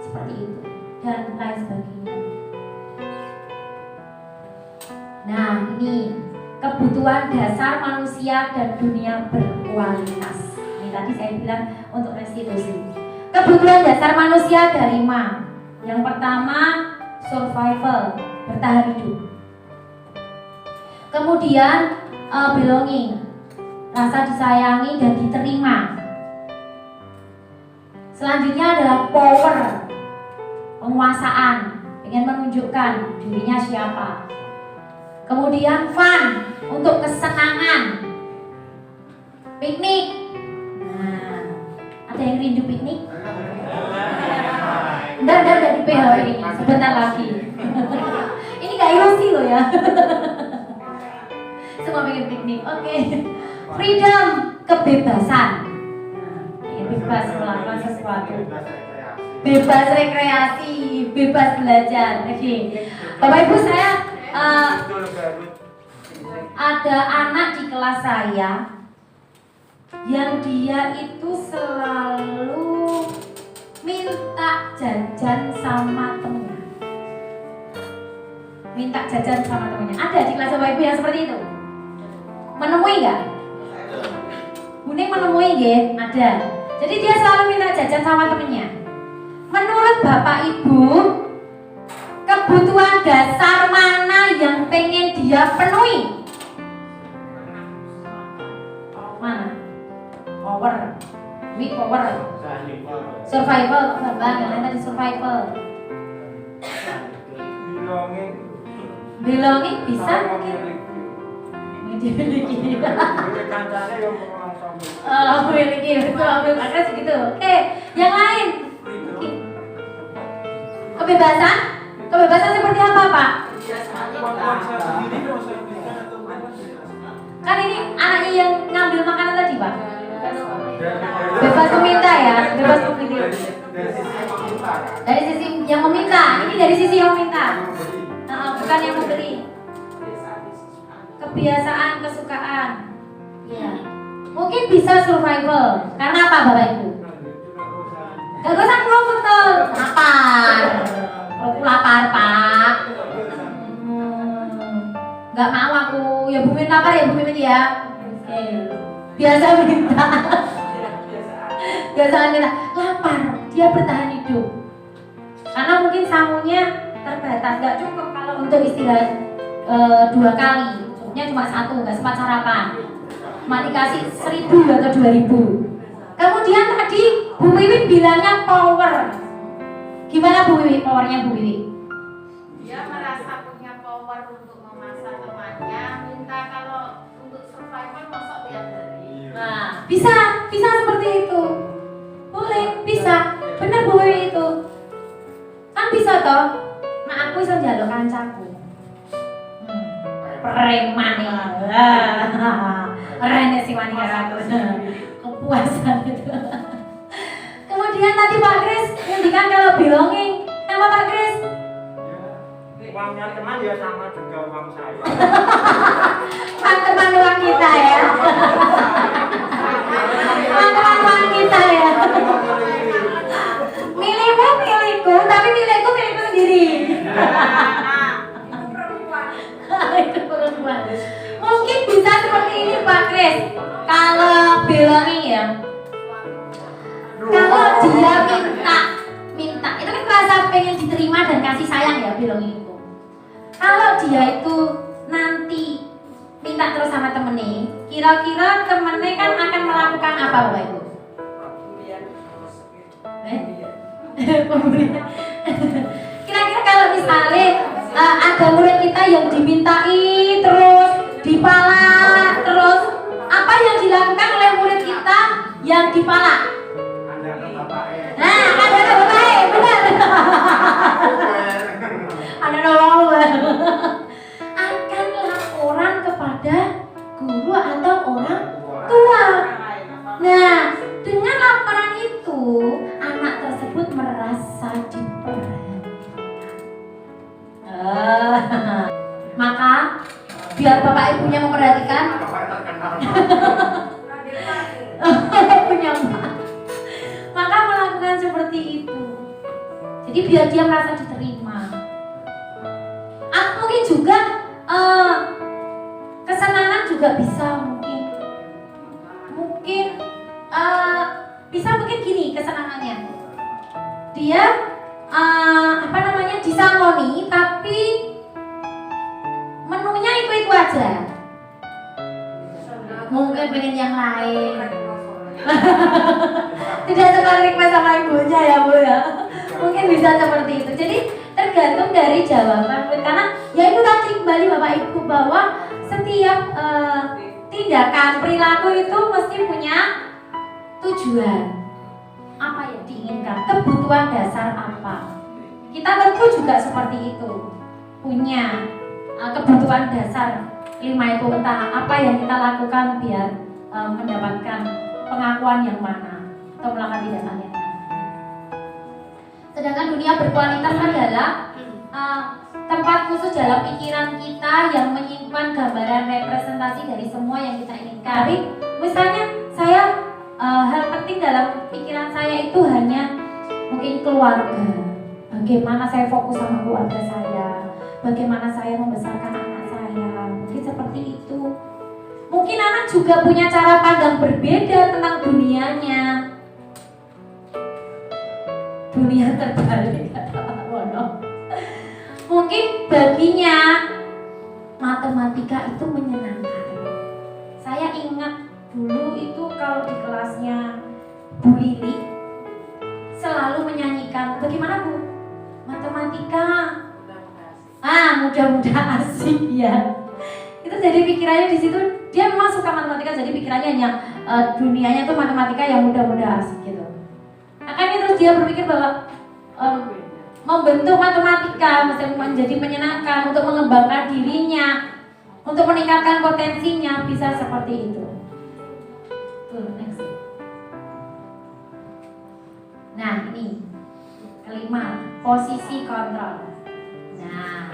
seperti itu dan lain sebagainya. Nah, ini kebutuhan dasar manusia dan dunia berkualitas. Ini tadi saya bilang untuk restitusi. Kebutuhan dasar manusia ada 5. Yang pertama survival, bertahan hidup. Kemudian belonging, rasa disayangi dan diterima. Selanjutnya adalah power, penguasaan, ingin menunjukkan dirinya siapa. Kemudian fun, untuk kesenangan, piknik. Nah, ada yang rindu piknik? Enggak di PHW ini, sebentar lagi. Ini gak ilusi loh ya. Semua pengen piknik, oke. Freedom, kebebasan. Ingin bebas melakukan sesuatu. Bebas rekreasi, bebas belajar. Oke. Bapak Ibu, saya ada anak di kelas saya yang dia itu selalu minta jajan sama temennya. Minta jajan sama temennya. Ada di kelas Bapak Ibu yang seperti itu? Menemui nggak? Buning menemui nggak? Ada. Jadi dia selalu minta jajan sama temennya. Menurut Bapak Ibu, kebutuhan dasar mana yang pengen dia penuhi? Mana? Power. Weak power. Survival, Bang. Yang lain tadi survival. Belonging bisa mungkin. Memiliki. Memiliki betul, ambil makanya segitu. Oke, yang lain. Kebebasan? Kebebasan seperti apa, Pak? Kan ini anaknya yang ngambil makanan tadi, Pak. Bebas meminta ya, bebas memilih. Dari sisi yang meminta, ini dari sisi yang meminta. Bukan yang memberi. Kebiasaan, kesukaan. Ya. Mungkin bisa survival. Karena apa, Bapak Ibu? Gak usah keluar betul. Lapar. Aku lapar, Pak. Gak mau aku. Ya Bu Min lapar ya Bu Min ya. Oke. Biasa minta. Biasa minta. Lapar. Dia bertahan hidup. Karena mungkin sangunya terbatas. Gak cukup kalau untuk istirahat 2 kali. Cukupnya cuma 1. Gak sempat sarapan. Cuma dikasih 1.000 atau 2.000. Kemudian tadi Bu Wiwi bilangnya power. Gimana Bu Wiwi powernya Bu Wiwi? Dia merasa punya power untuk memasak temannya, minta kalau untuk survival masuk tiap hari. Nah, bisa seperti itu. Boleh, bisa. Benar Bu Wiwi itu. Kan bisa toh. Nah, aku iso njaluk kancaku. Preman ya. Rene sing wani karo aku. Kepuasan itu. Kemudian tadi Pak Kris ngendikan kalau belonging. Apa Pak Kris? Uangnya teman ya sama juga uang saya. Teman uang kita ya. Teman uang kita ya. Milihmu milikku, tapi milikku sendiri. Itu perempuan. Mungkin bisa seperti ini Pak Kris. Kalau belonging ya. Kalau dia minta, itu kan rasa pengen diterima dan kasih sayang ya belonging itu. Kalau dia itu nanti minta terus sama temennya, kira-kira temennya kan akan melakukan apa Bapak Ibu? Kira-kira kalau misalnya ada murid kita yang dimintai terus, dipala terus, apa yang dilakukan oleh murid kita yang dipala? Nah, ada bapaknya, benar. Ada nolong. Akan laporan kepada guru atau orang tua. Nah, dengan laporan itu anak tersebut merasa diperhatikan. Maka biar bapak ibunya memperhatikan. Punya maka melakukan seperti itu. Jadi biar dia merasa diterima. Mungkin juga kesenangan juga bisa mungkin bisa mungkin gini kesenangannya. Dia disangoni tapi menunya itu aja. Mungkin pengen yang lain. Tidak seperti request sama ibunya ya Bu ya. Mungkin bisa seperti itu. Jadi tergantung dari jawaban karena ya itu tadi kembali Bapak Ibu bahwa setiap tindakan perilaku itu mesti punya tujuan. Apa yang diinginkan, kebutuhan dasar apa. Kita tentu juga seperti itu, punya kebutuhan dasar 5 itu, entah apa yang kita lakukan biar mendapatkan pengakuan yang mana atau melakukan tindakan yang mana. Sedangkan dunia berkualitas adalah tempat khusus dalam pikiran kita yang menyimpan gambaran representasi dari semua yang kita inginkan. Tapi misalnya saya hal penting dalam pikiran saya itu hanya mungkin keluarga. Bagaimana saya fokus sama keluarga saya, bagaimana saya membesarkan anak saya, mungkin seperti itu. Mungkin anak juga punya cara pandang berbeda tentang dunianya. Dunia terbalik kata Pak Wono. Mungkin baginya matematika itu menyenangkan. Saya ingat dulu itu kalau di kelasnya Bu Lili selalu menyanyikan, bagaimana Bu? Matematika mudah-mudah asik ya. Itu jadi pikirannya di situ, dia memang suka matematika, jadi pikirannya hanya dunianya tuh matematika yang mudah-mudah asik gitu. Makanya terus dia berpikir bahwa membentuk matematika menjadi menyenangkan untuk mengembangkan dirinya, untuk meningkatkan potensinya, bisa seperti itu. Next. Nah ini kelima, posisi kontrol. Nah,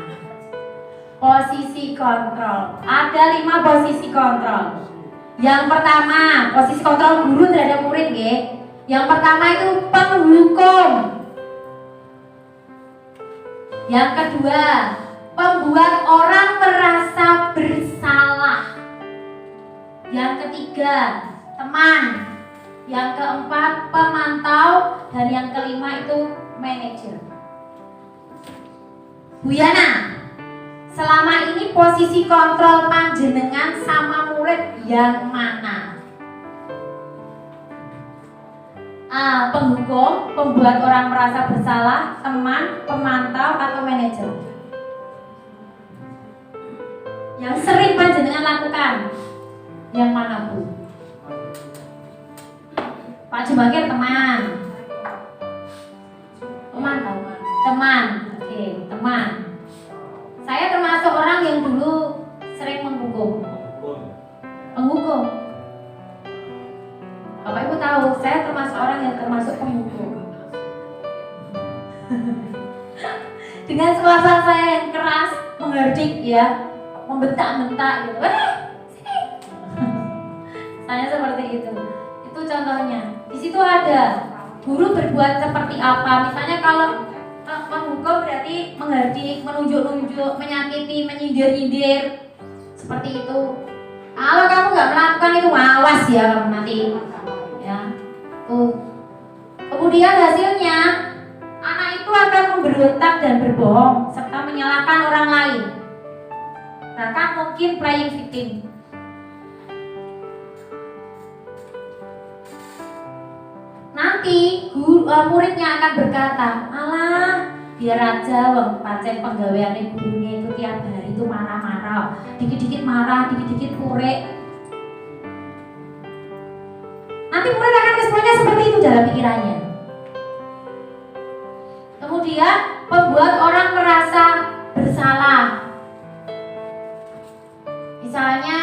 posisi kontrol. Ada 5 posisi kontrol. Yang pertama, posisi kontrol guru terhadap murid, nggih. Yang pertama itu penghukum. Yang kedua, pembuat orang merasa bersalah. Yang ketiga, teman. Yang keempat, pemantau. Dan yang kelima itu manajer. Bu Yana, selama ini posisi kontrol panjenengan sama murid yang mana? Penghukum, pembuat orang merasa bersalah, teman, pemantau, atau manajer? Yang sering panjenengan lakukan yang mana Bu? Pak Jumangkir teman. Pemantau, teman. Oke, teman. Saya termasuk orang yang dulu sering menghukum. Penghukum. Bapak Ibu tahu, saya termasuk orang yang termasuk penghukum. Dengan suara saya yang keras, menghardik ya, membentak-bentak gitu. Sini. Saya seperti itu. Itu contohnya. Di situ ada guru berbuat seperti apa. Misalnya kalau menghukum berarti menghardik, menunjuk-nunjuk, menyakiti, menyindir-nyindir. Seperti itu. Kalau kamu nggak melakukan itu, awas ya kamu nanti. Ya. Tuh. Kemudian hasilnya anak itu akan memberontak dan berbohong serta menyalahkan orang lain. Bahkan mungkin playing victim. Nanti muridnya akan berkata, alah biar aja wong pancen penggaweane gurunya itu tiap hari itu marah-marah, dikit-dikit marah, dikit-dikit purek. Nanti murid akan responnya seperti itu dalam pikirannya. Kemudian membuat orang merasa bersalah. Misalnya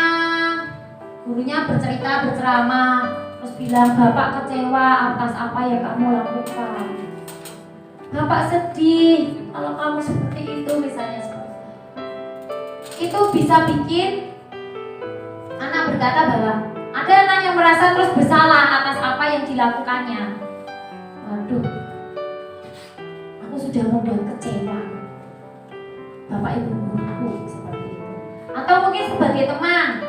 gurunya berceramah, terus bilang Bapak kecewa atas apa yang kamu lakukan. Bapak sedih kalau kamu seperti itu misalnya. Itu bisa bikin anak berkata bahwa ada anak yang merasa terus bersalah atas apa yang dilakukannya. Waduh, aku sudah membuat kecewa Bapak Ibu guruku seperti itu. Atau mungkin sebagai teman,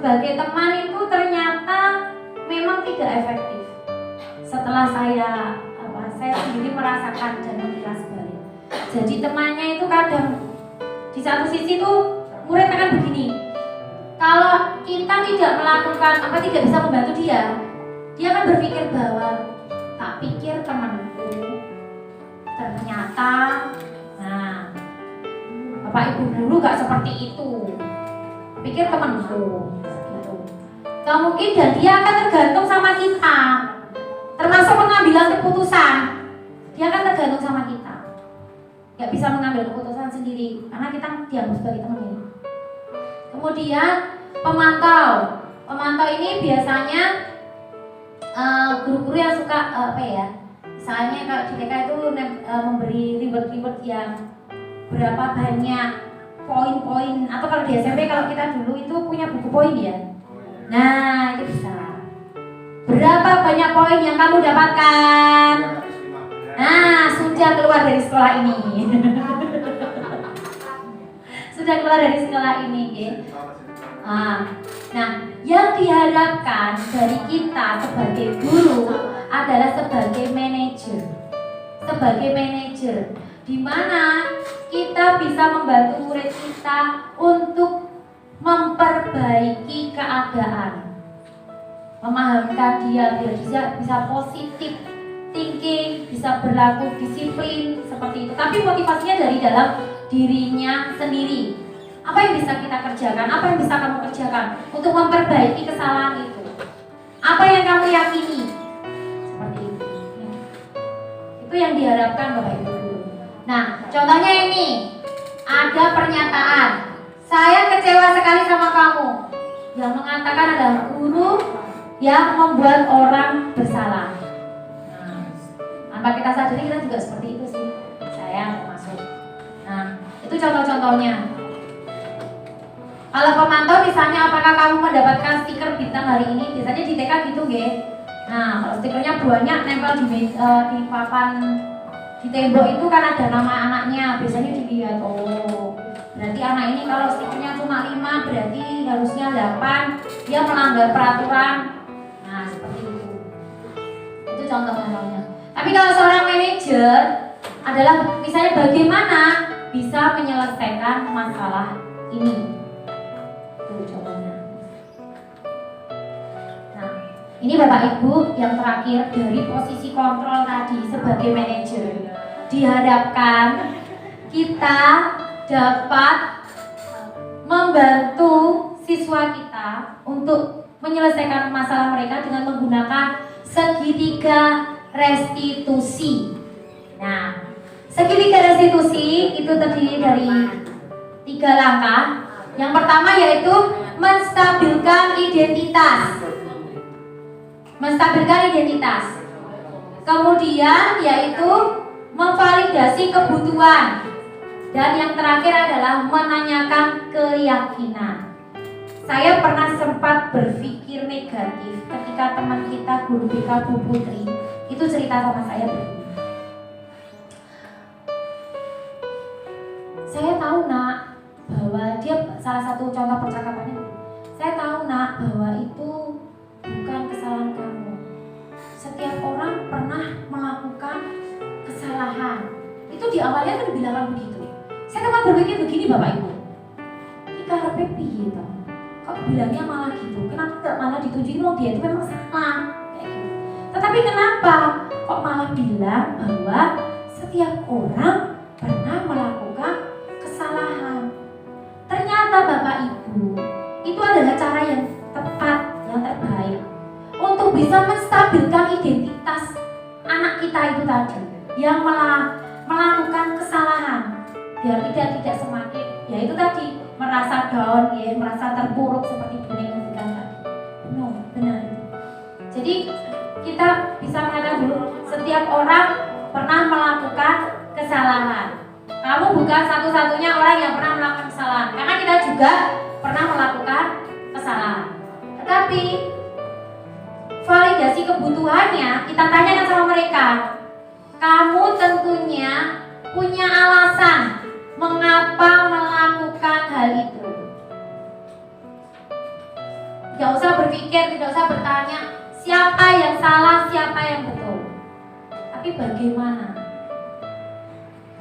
sebagai teman itu ternyata memang tidak efektif. Setelah saya sendiri merasakan dan mengilas balik. Jadi temannya itu kadang di satu sisi tuh murid akan begini. Kalau kita tidak melakukan tidak bisa membantu dia akan berpikir bahwa tak pikir temanku ternyata Bapak Ibu guru gak seperti itu. Pikir temanku gitu. Gak mungkin, dan dia akan tergantung sama kita. Termasuk pengambilan keputusan. Dia akan tergantung sama kita. Gak bisa mengambil keputusan sendiri karena kita dianggap sebagai temannya. Kemudian pemantau ini biasanya guru-guru yang suka misalnya kalau di TK itu memberi reward yang berapa banyak poin-poin, atau kalau di SMP kalau kita dulu itu punya buku poin ya. Nah itu bisa. Berapa banyak poin yang kamu dapatkan? Nah sudah keluar dari sekolah ini. Sudah keluar dari sekolah ini, gitu. Nah, yang diharapkan dari kita sebagai guru adalah sebagai manajer. Sebagai manajer, di mana kita bisa membantu murid kita untuk memperbaiki keadaan, memahamkan dia biar dia bisa positif thinking, bisa berlaku disiplin seperti itu. Tapi motivasinya dari dalam dirinya sendiri. Apa yang bisa kita kerjakan? Apa yang bisa kamu kerjakan untuk memperbaiki kesalahan itu? Apa yang kamu yakini? Seperti itu. Itu yang diharapkan Bapak Ibu. Nah, contohnya ini. Ada pernyataan, saya kecewa sekali sama kamu. Yang mengatakan adalah guru yang membuat orang bersalah. Tanpa kita sadari kita juga seperti itu sih. Saya termasuk. Nah, itu contoh-contohnya. Kalau pemantau misalnya, apakah kamu mendapatkan stiker bintang hari ini? Biasanya di TK gitu, nggih. Nah, kalau stikernya banyak nempel di papan di tembok itu kan ada nama anaknya. Biasanya dilihat, oh, berarti anak ini kalau stikernya cuma 5 berarti harusnya 8. Dia melanggar peraturan. Nah, seperti itu. Itu contoh-contohnya. Tapi kalau seorang manajer adalah misalnya bagaimana bisa menyelesaikan masalah ini. Itu contohnya. Nah, ini Bapak Ibu yang terakhir dari posisi kontrol tadi sebagai manajer. Diharapkan kita dapat membantu siswa kita untuk menyelesaikan masalah mereka dengan menggunakan segitiga restitusi. Nah, segitiga restitusi itu terdiri dari 3 langkah. Yang pertama yaitu menstabilkan identitas. Menstabilkan identitas. Kemudian yaitu memvalidasi kebutuhan. Dan yang terakhir adalah menanyakan keyakinan. Saya pernah sempat berpikir negatif ketika teman kita guru BK Bu Putri itu cerita sama saya begini. Saya tahu nak bahwa dia salah satu contoh percakapannya. Saya tahu nak bahwa itu bukan kesalahan kamu. Setiap orang pernah melakukan kesalahan. Itu di awalnya kan dibilang begitu. Saya sempat berpikir begini Bapak Ibu. Ini karepe piye toh? Kok bilangnya malah gitu? Kenapa nggak malah ditunjukin dia itu memang salah? Tetapi kenapa kok malah bilang bahwa setiap orang pernah melakukan kesalahan? Ternyata Bapak Ibu, itu adalah cara yang tepat, yang terbaik untuk bisa menstabilkan identitas anak kita itu tadi yang melakukan kesalahan biar tidak semakin, ya itu tadi merasa down, ya merasa terpuruk seperti Bu Neng bilang tadi. Benar. Jadi kita bisa mengatakan dulu, setiap orang pernah melakukan kesalahan. Kamu bukan satu-satunya orang yang pernah melakukan kesalahan, karena kita juga pernah melakukan kesalahan. Tetapi validasi kebutuhannya kita tanyakan sama mereka. Kamu tentunya punya alasan mengapa melakukan hal itu. Tidak usah berpikir, tidak usah bertanya siapa yang salah, siapa yang betul. Tapi bagaimana?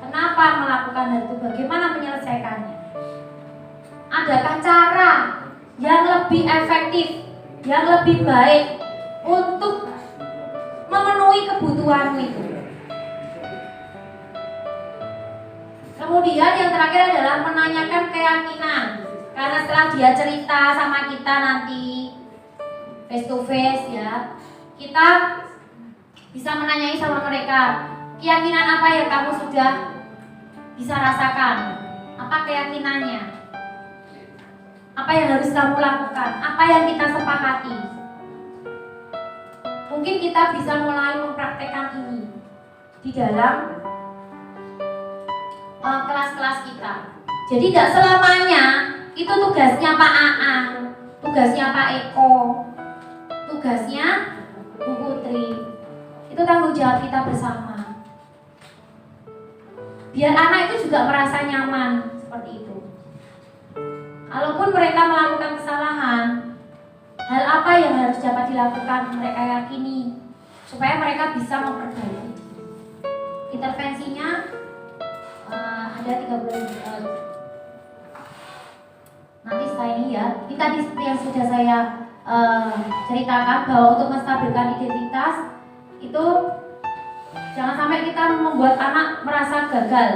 Kenapa melakukan hal itu? Bagaimana menyelesaikannya? Adakah cara yang lebih efektif, yang lebih baik untuk memenuhi kebutuhanmu itu? Kemudian yang terakhir adalah menanyakan keyakinan. Karena setelah dia cerita sama kita nanti face to face ya, kita bisa menanyai sama mereka, keyakinan apa yang kamu sudah bisa rasakan? Apa keyakinannya? Apa yang harus kamu lakukan? Apa yang kita sepakati? Mungkin kita bisa mulai mempraktekkan ini di dalam kelas-kelas kita. Jadi tidak selamanya itu tugasnya Pak Aang, tugasnya Pak Eko, tugasnya Bu Putri. Itu tanggung jawab kita bersama. Biar anak itu juga merasa nyaman seperti itu. Kalaupun mereka melakukan kesalahan, hal apa yang harus dapat dilakukan mereka yakini supaya mereka bisa memperbaiki. Intervensinya ada 30 nanti setelah ini ya. Ini tadi seperti yang sudah saya ceritakan bahwa untuk menstabilkan identitas itu jangan sampai kita membuat anak merasa gagal.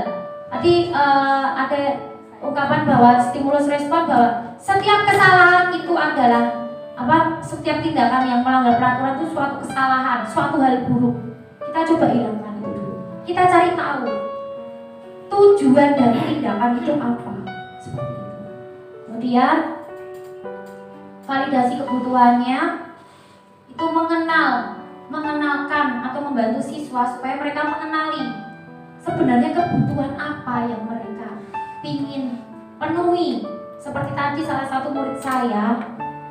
Tadi ada ungkapan bahwa stimulus respon bahwa setiap kesalahan itu adalah setiap tindakan yang melanggar peraturan itu suatu kesalahan, suatu hal buruk. Kita coba hilangkan itu dulu. Kita cari tahu tujuan dari tindakan itu apa. Seperti itu. Kemudian validasi kebutuhannya itu mengenalkan atau membantu siswa supaya mereka mengenali sebenarnya kebutuhan apa yang mereka ingin penuhi. Seperti tadi salah satu murid saya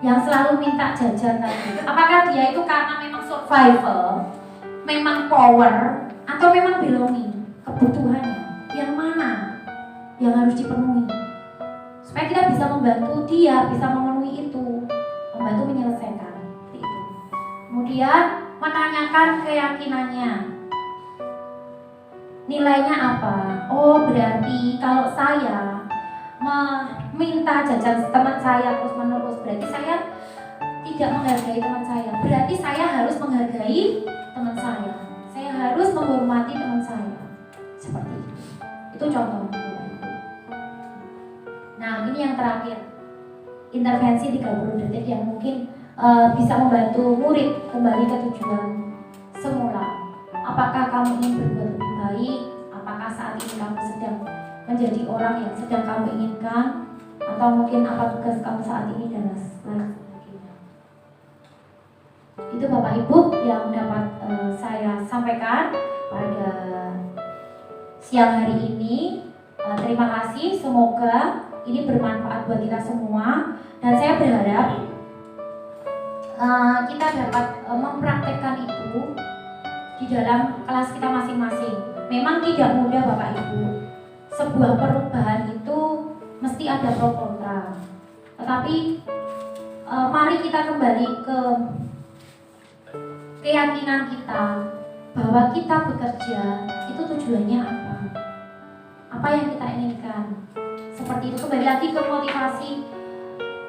yang selalu minta jajan tadi, apakah dia itu karena memang survival, memang power, atau memang belonging? Kebutuhannya yang mana yang harus dipenuhi supaya kita bisa membantu dia bisa memenuhi itu, membantu menyelesaikan itu. Kemudian menanyakan keyakinannya, nilainya apa? Oh berarti kalau saya meminta jajan teman saya terus menerus, berarti saya tidak menghargai teman saya. Berarti saya harus menghargai teman saya. Saya harus menghormati teman saya. Seperti itu. Itu contohnya. Nah ini yang terakhir, intervensi 30 detik yang mungkin bisa membantu murid kembali ke tujuan semula. Apakah kamu ingin berbuat lebih baik? Apakah saat ini kamu sedang menjadi orang yang sedang kamu inginkan? Atau mungkin apa tugas kamu saat ini dan lain sebagainya. Itu Bapak Ibu yang dapat saya sampaikan pada siang hari ini. Terima kasih, semoga ini bermanfaat buat kita semua. Dan saya berharap kita dapat mempraktekkan itu di dalam kelas kita masing-masing. Memang tidak mudah Bapak Ibu. Sebuah perubahan itu mesti ada pro kontra. Tetapi mari kita kembali ke keyakinan kita bahwa kita bekerja itu tujuannya apa? Apa yang kita inginkan? Seperti itu, kembali lagi ke motivasi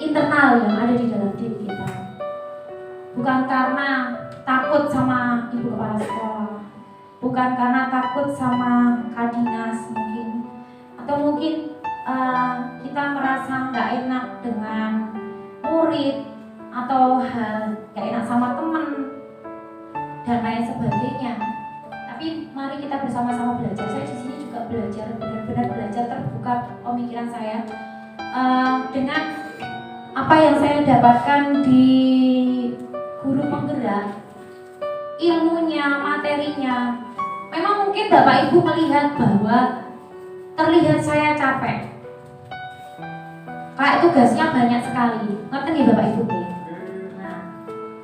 internal yang ada di dalam diri kita. Bukan karena takut sama ibu kepala sekolah, bukan karena takut sama kadinas mungkin, atau mungkin kita merasa nggak enak dengan murid atau nggak enak sama teman dan lain sebagainya. Tapi mari kita bersama-sama belajar. Saya di sini juga belajar, benar-benar belajar, terbuka pemikiran saya dengan apa yang saya dapatkan di guru penggerak, ilmunya, materinya. Memang mungkin Bapak Ibu melihat bahwa terlihat saya capek, kayak tugasnya banyak sekali, ngerti nih Bapak Ibu nih. Nah,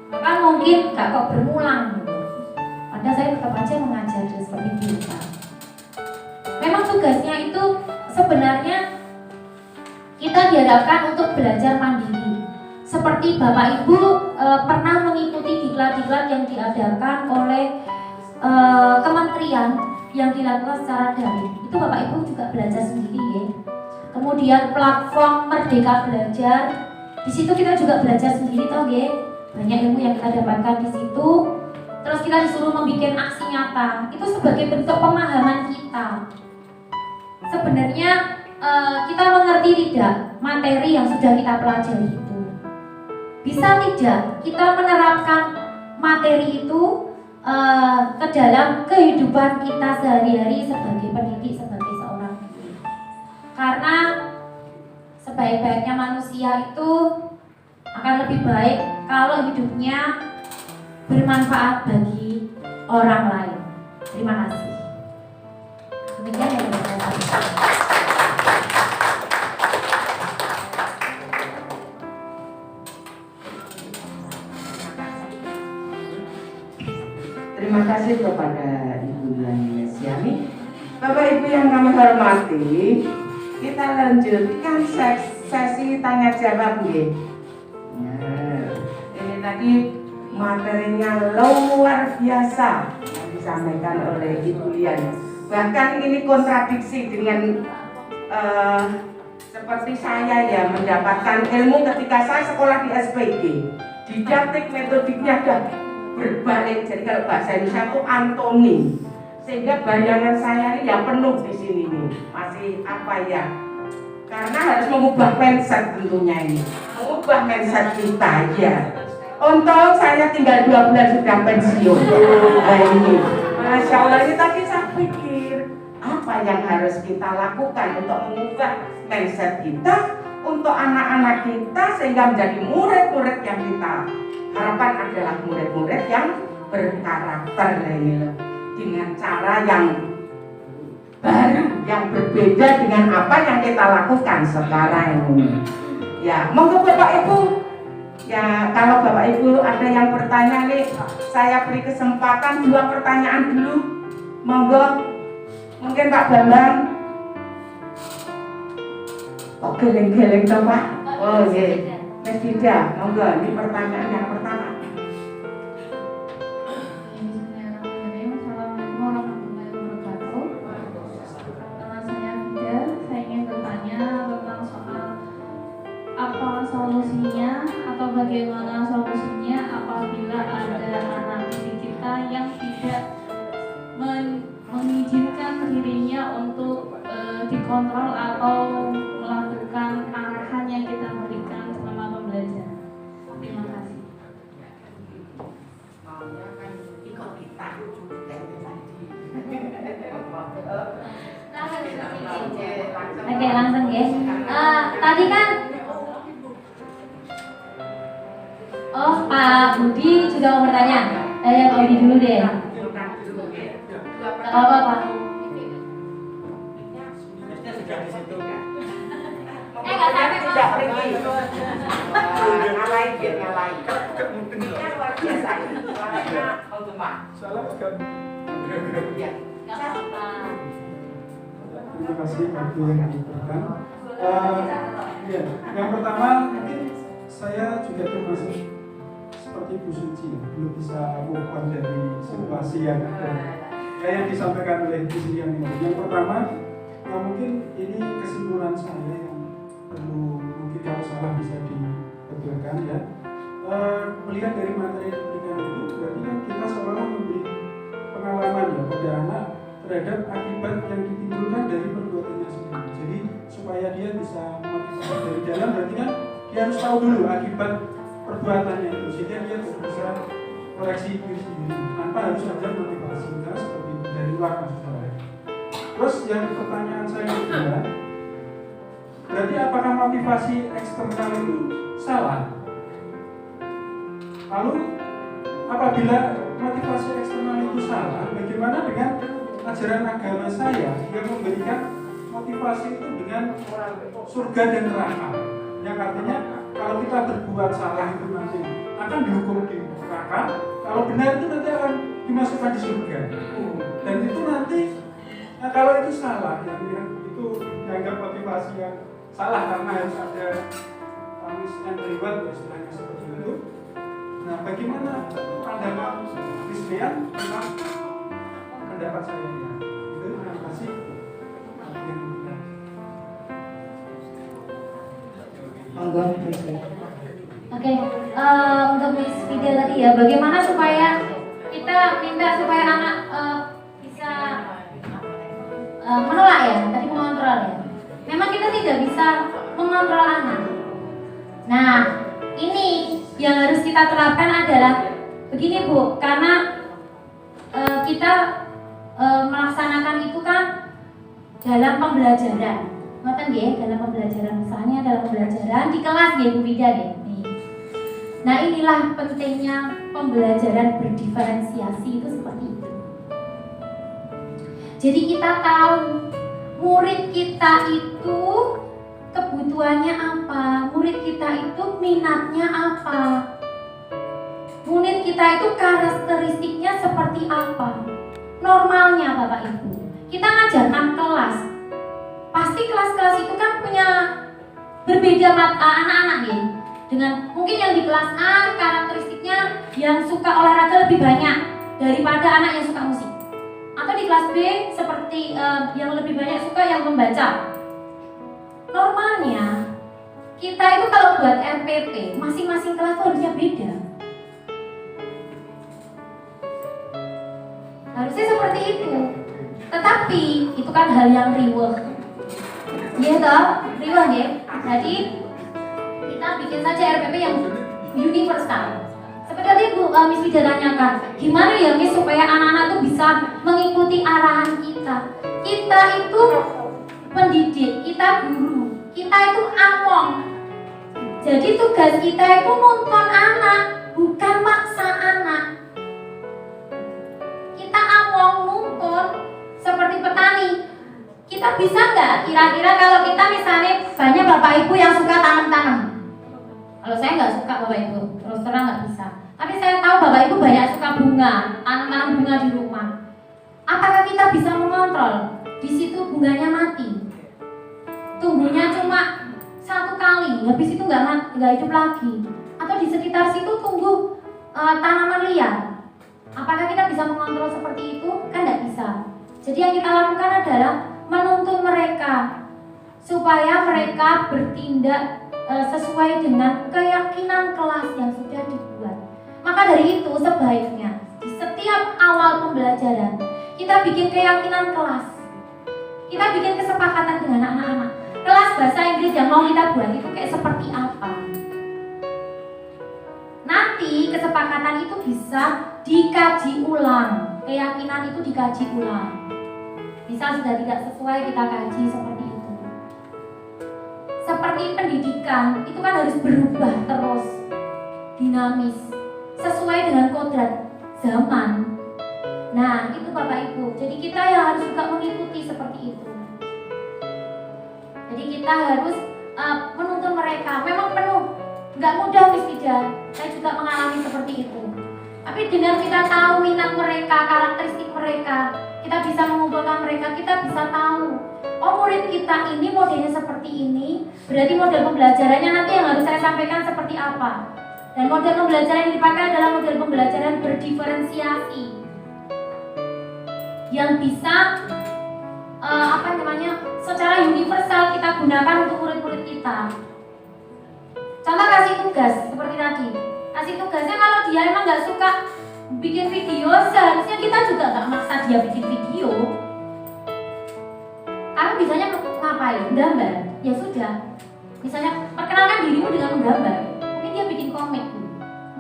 maka mungkin gak kok berulang gitu. Padahal saya tetap aja mengajar seperti biasa. Memang tugasnya itu sebenarnya kita diharapkan untuk belajar mandiri, seperti Bapak Ibu pernah mengikuti diklat-diklat yang diadakan oleh kementerian yang dilakukan secara daring. Itu Bapak Ibu juga belajar sendiri ya. Kemudian platform Merdeka Belajar, di situ kita juga belajar sendiri toh ya. Banyak ilmu yang kita dapatkan di situ. Terus kita disuruh membuat aksi nyata. Itu sebagai bentuk pemahaman kita. Sebenarnya kita mengerti tidak materi yang sudah kita pelajari itu. Bisa tidak kita menerapkan materi itu ke dalam kehidupan kita sehari-hari sebagai pendidik, sebagai seorang guru. Karena sebaik-baiknya manusia itu akan lebih baik kalau hidupnya bermanfaat bagi orang lain. Terima kasih. Demikian yang bisa saya sampaikan. Terima kasih kepada Ibu Yani Siani. Bapak Ibu yang kami hormati, kita lanjutkan sesi tanya jawab nih. Ini tadi materinya luar biasa yang disampaikan oleh Ibu Yani. Bahkan ini kontradiksi dengan seperti saya ya mendapatkan ilmu ketika saya sekolah di SPG. Didaktik metodiknya berbalik, jadi kalau bahasa Indonesia itu antonim, sehingga bayangan saya ini yang penuh di sini nih masih apa ya, karena harus mengubah mindset tentunya ini, mengubah mindset kita ya. Untung saya tinggal 2 bulan sudah pensiun. Nah ini, Masya Allah, ini tadi saya pikir apa yang harus kita lakukan untuk mengubah mindset kita untuk anak-anak kita sehingga menjadi murid-murid yang kita harapkan adalah murid-murid yang berkarakter ini loh, dengan cara yang baru, yang berbeda dengan apa yang kita lakukan sekarang ini. Ya, monggo Bapak Ibu. Ya, kalau Bapak Ibu ada yang bertanya nih, saya beri kesempatan 2 pertanyaan dulu. Monggo. Mungkin Pak Bambang. Oh, geleng-geleng toh Pak. Oh, iya. Mas Dida, monggo, ini pertanyaan yang pertama. Assalamualaikum warahmatullahi wabarakatuh. Nama saya Dida, saya ingin bertanya tentang soal apa solusinya atau bagaimana solusinya apabila ada anak didik kita yang tidak mengizinkan dirinya untuk dikontrol atau melakukan arahan yang kita berikan selama pembelajaran. Terima kasih. Ikut kita. Oke, langsung ya. Tadi kan Pak Budi juga mau bertanya. Pak Budi dulu deh. Gak apa-apa Pak. Gak sampai Tidak pergi. Ngalahin dia, ngalahin. Ini luar biasa. Suaranya Ogema. Ya. Gak apa-apa. Terima kasih waktu yang diberikan. Ya, yang pertama mungkin saya juga termasuk seperti Bu Suci, belum bisa move on dari situasi yang ada. Yang disampaikan oleh Bu Suci yang ini. Yang pertama, mungkin ini kesimpulan saya yang perlu mungkin kalau salah bisa dibetulkan ya. Melihat dari materi yang diberikan itu, berarti kan kita seolah memberi pengalaman ya pada anak terhadap akibat yang ditimbulkan dari perbuatannya sendiri. Jadi supaya dia bisa motivasi dari dalam, berarti kan dia harus tahu dulu akibat perbuatannya itu sehingga dia bisa koreksi diri sendiri tanpa harus ada motivasi seperti itu dari luar maksud saya. Terus yang pertanyaan saya kedua, berarti apakah motivasi eksternal itu salah? Lalu apabila motivasi eksternal itu salah, bagaimana dengan ajaran agama saya yang memberikan motivasi itu dengan surga dan neraka? Yang artinya kalau kita berbuat salah itu nanti akan dihukum di neraka, kalau benar itu nanti akan dimasukkan di surga. Dan itu nanti kalau itu salah, yang itu dianggap motivasi yang salah karena harus ada promise and reward, istilahnya seperti itu. Nah, bagaimana pandangan Christian tentang pendapat saya ini? Itu terima kasih. Monggo, Christian. Oke, untuk Miss Vida tadi ya, bagaimana supaya kita minta supaya anak bisa menolak ya, tadi mengontrol ya. Memang kita tidak bisa mengontrol anak. Nah, ini yang harus kita terapkan adalah begini Bu, karena kita melaksanakan itu kan dalam pembelajaran. Ngoten nggih, dalam pembelajaran, misalnya dalam pembelajaran di kelas nggih Bu Vida nggih. Nah, inilah pentingnya pembelajaran berdiferensiasi itu seperti itu. Jadi kita tahu murid kita itu kebutuhannya apa, murid kita itu minatnya apa, murid kita itu karakteristiknya seperti apa. Normalnya Bapak Ibu, kita ngajarkan kelas, pasti kelas-kelas itu kan punya berbeda anak-anak nih. Dengan mungkin yang di kelas A karakteristiknya yang suka olahraga lebih banyak daripada anak yang suka musik. Atau di kelas B seperti yang lebih banyak suka yang membaca. Normalnya kita itu kalau buat RPP masing-masing kelas itu harusnya beda. Harusnya seperti itu. Tetapi itu kan hal yang riweh. Iya toh, riweh ya. Jadi kita bikin saja RPP yang universal. Seperti tadi Miss Vida tanyakan, gimana ya Miss supaya anak-anak tuh bisa mengikuti arahan kita. Kita itu pendidik, kita guru, kita itu among. Jadi tugas kita itu nuntun anak, bukan maksa anak. Kita among nuntun seperti petani. Kita bisa nggak kira-kira kalau kita misalnya banyak bapak ibu yang suka tanam-tanam. Kalau saya nggak suka bapak ibu, terus terang nggak bisa. Tapi saya tahu bapak ibu banyak suka bunga, tanam-tanam bunga di rumah. Apakah kita bisa mengontrol? Di situ bunganya mati, tumbuhnya cuma 1 kali, habis itu nggak hidup lagi. Atau di sekitar situ tumbuh tanaman liar. Apakah kita bisa mengontrol seperti itu? Kan nggak bisa. Jadi yang kita lakukan adalah menuntun mereka supaya mereka bertindak sesuai dengan keyakinan kelas yang sudah dibuat. Maka dari itu sebaiknya di setiap awal pembelajaran kita bikin keyakinan kelas. Kita bikin kesepakatan dengan anak-anak. Kelas bahasa Inggris yang mau kita buat itu kayak seperti apa? Nanti kesepakatan itu bisa dikaji ulang. Keyakinan itu dikaji ulang. Bisa sudah tidak sesuai kita kaji seperti itu. Seperti pendidikan itu kan harus berubah terus, dinamis, sesuai dengan kodrat zaman. Nah itu Bapak Ibu, jadi kita yang harus juga mengikuti seperti itu. Jadi kita harus menuntun mereka. Memang penuh, nggak mudah Miss Vida. Saya juga mengalami seperti itu. Tapi dengan kita tahu minat mereka, karakteristik mereka, kita bisa mengumpulkan mereka, kita bisa tahu. Oh murid kita ini modelnya seperti ini, berarti model pembelajarannya nanti yang harus saya sampaikan seperti apa. Dan model pembelajaran yang dipakai adalah model pembelajaran berdiferensiasi yang bisa secara universal kita gunakan untuk murid-murid kita. Contoh kasih tugas seperti tadi. Kasih tugasnya kalau dia emang nggak suka bikin video, seharusnya kita juga nggak maksa dia bikin video. Kamu bisanya ngapain? Gambar. Ya sudah. Misalnya perkenalkan dirimu dengan menggambar. Mungkin dia bikin komik.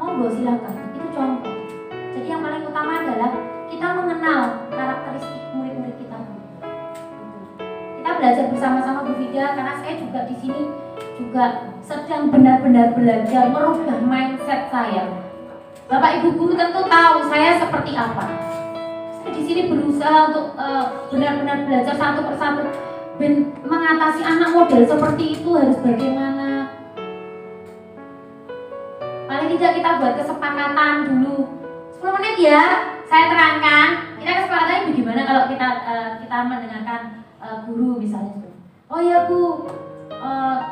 Monggo silakan. Itu contoh. Jadi yang paling utama adalah kita mengenal karakteristik murid-murid kita. Kita belajar bersama-sama Bu Vida, karena saya juga di sini juga sedang benar-benar belajar merubah mindset saya. Bapak Ibu guru tentu tahu saya seperti apa. Saya di sini berusaha untuk benar-benar belajar satu persatu mengatasi anak model seperti itu harus bagaimana. Paling tidak kita buat kesepakatan dulu 10 menit ya, saya terangkan. Kita kesepakatannya bagaimana kalau kita mendengarkan guru misalnya. Oh ya Bu,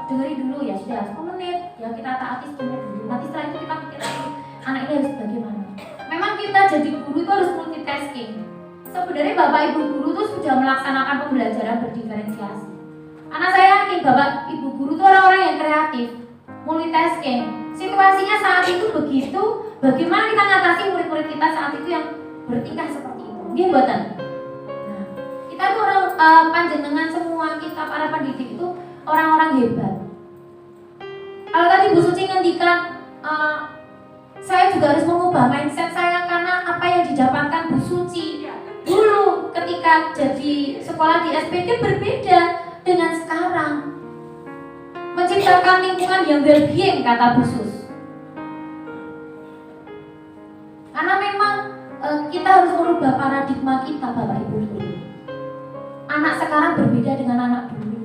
dengerin dulu ya sudah 10 menit, ya kita taati 10 menit dulu. Nanti setelah itu kita pikir lagi, anak ini harus bagaimana. Memang kita jadi guru itu harus multitasking. Sebenarnya Bapak Ibu guru itu sudah melaksanakan pembelajaran berdiferensiasi. Karena saya yakin Bapak Ibu guru itu orang-orang yang kreatif, multitasking. Situasinya saat itu begitu, bagaimana kita ngatasi murid-murid kita saat itu yang bertingkah seperti itu. Nggih mboten? Nah, kita tuh orang panjenengan semua kita para pendidik itu orang-orang hebat. Kalau tadi Bu Suci ngendikan saya juga harus mengubah mindset saya karena apa yang didapatkan Bu Suci dulu ketika jadi sekolah di SPG berbeda dengan sekarang. Menciptakan lingkungan yang well-being kata Bu Sus. Karena memang kita harus merubah paradigma kita Bapak Ibu dulu. Anak sekarang berbeda dengan anak dulu.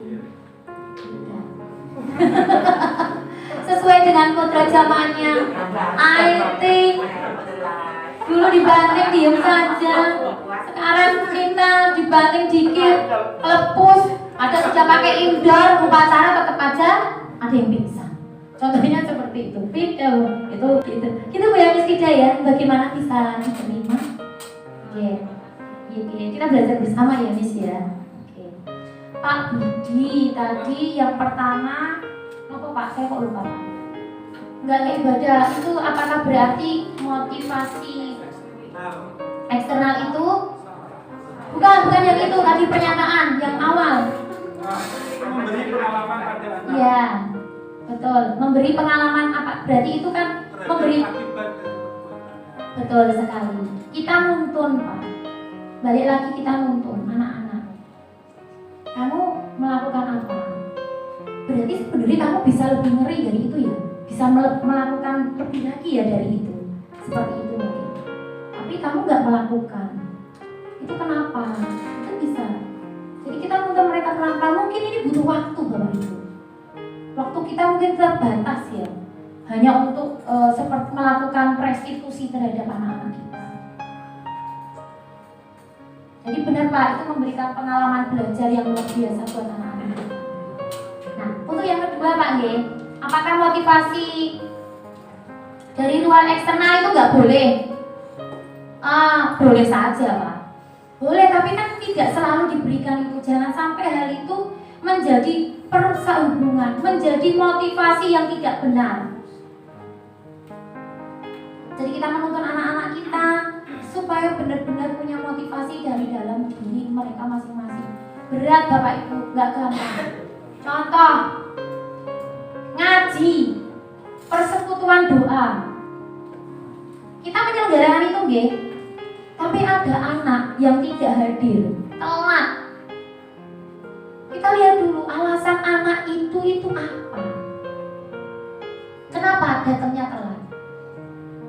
Sesuai dengan kodrat zamannya. IT dulu dibanting diem saja. Sekarang kita dibanting dikit, lepus. Ada sudah pakai indoor upacara tetap aja ada yang pingsan. Contohnya seperti itu. Video itu gitu. Kita Bu Miss Kida ya, bagaimana bisa diterima? Kita belajar bersama ya Miss ya. Pak Budi tadi yang pertama apa Pak? Saya kok lupa Pak. Enggak kayak ibadah itu apakah berarti motivasi eksternal itu? Bukan yang itu tadi pernyataan yang awal. Memberi pengalaman pada anak. Iya, betul. Memberi pengalaman apa? Berarti itu kan memberi. Betul sekali. Kita nuntun Pak. Balik lagi kita nuntun anak-anak. Kamu melakukan apa? Berarti sebenarnya kamu bisa lebih ngeri dari itu ya. Bisa melakukan lebih lagi ya dari itu. Seperti itu mungkin. Tapi kamu nggak melakukan. Itu kenapa? Itu bisa. Jadi kita nuntun mereka pelan-pelan. Mungkin ini butuh waktu Bapak Ibu. Waktu kita mungkin terbatas ya. Hanya untuk seperti melakukan restitusi terhadap anak-anak kita. Jadi benar Pak, itu memberikan pengalaman belajar yang luar biasa buat anak-anak. Nah, untuk yang kedua Pak Nggih, apakah motivasi dari luar eksternal itu nggak boleh? Boleh saja Pak. Boleh, tapi kan tidak selalu diberikan itu. Jangan sampai hal itu menjadi perusak hubungan, menjadi motivasi yang tidak benar. Jadi kita menuntun anak-anak kita supaya benar-benar punya motivasi dari dalam diri mereka masing-masing. Berat Bapak Ibu, nggak gampang. Contoh, ngaji, persekutuan doa. Kita menyelenggarakan itu nggih. Tapi ada anak yang tidak hadir, telat. Kita lihat dulu alasan anak itu apa. Kenapa datangnya telat?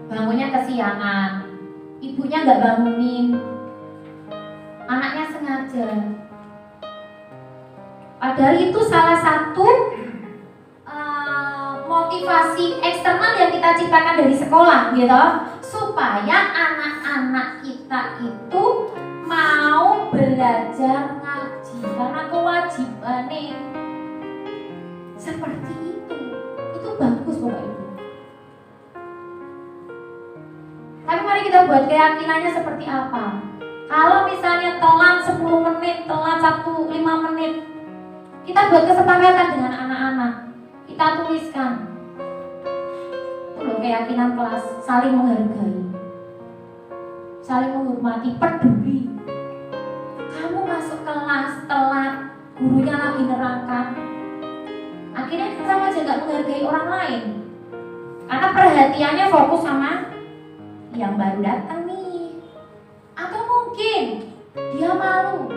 Bangunnya kesiangan, ibunya nggak bangunin, anaknya sengaja. Padahal itu salah satu motivasi eksternal yang kita ciptakan dari sekolah, gitu, supaya anak-anak kita itu mau belajar ngaji karena kewajiban nih. Seperti itu bagus Bapak Ibu. Tapi mari kita buat keyakinannya seperti apa. Kalau misalnya telat 10 menit, telat 5 menit, kita buat kesepakatan dengan anak-anak. Kita tuliskan. Itu loh keyakinan kelas, saling menghargai. Saling menghormati, peduli. Kamu masuk kelas telat, gurunya lagi nerangkan. Akhirnya kita sama aja gak menghargai orang lain. Karena perhatiannya fokus sama yang baru datang nih. Atau mungkin dia malu,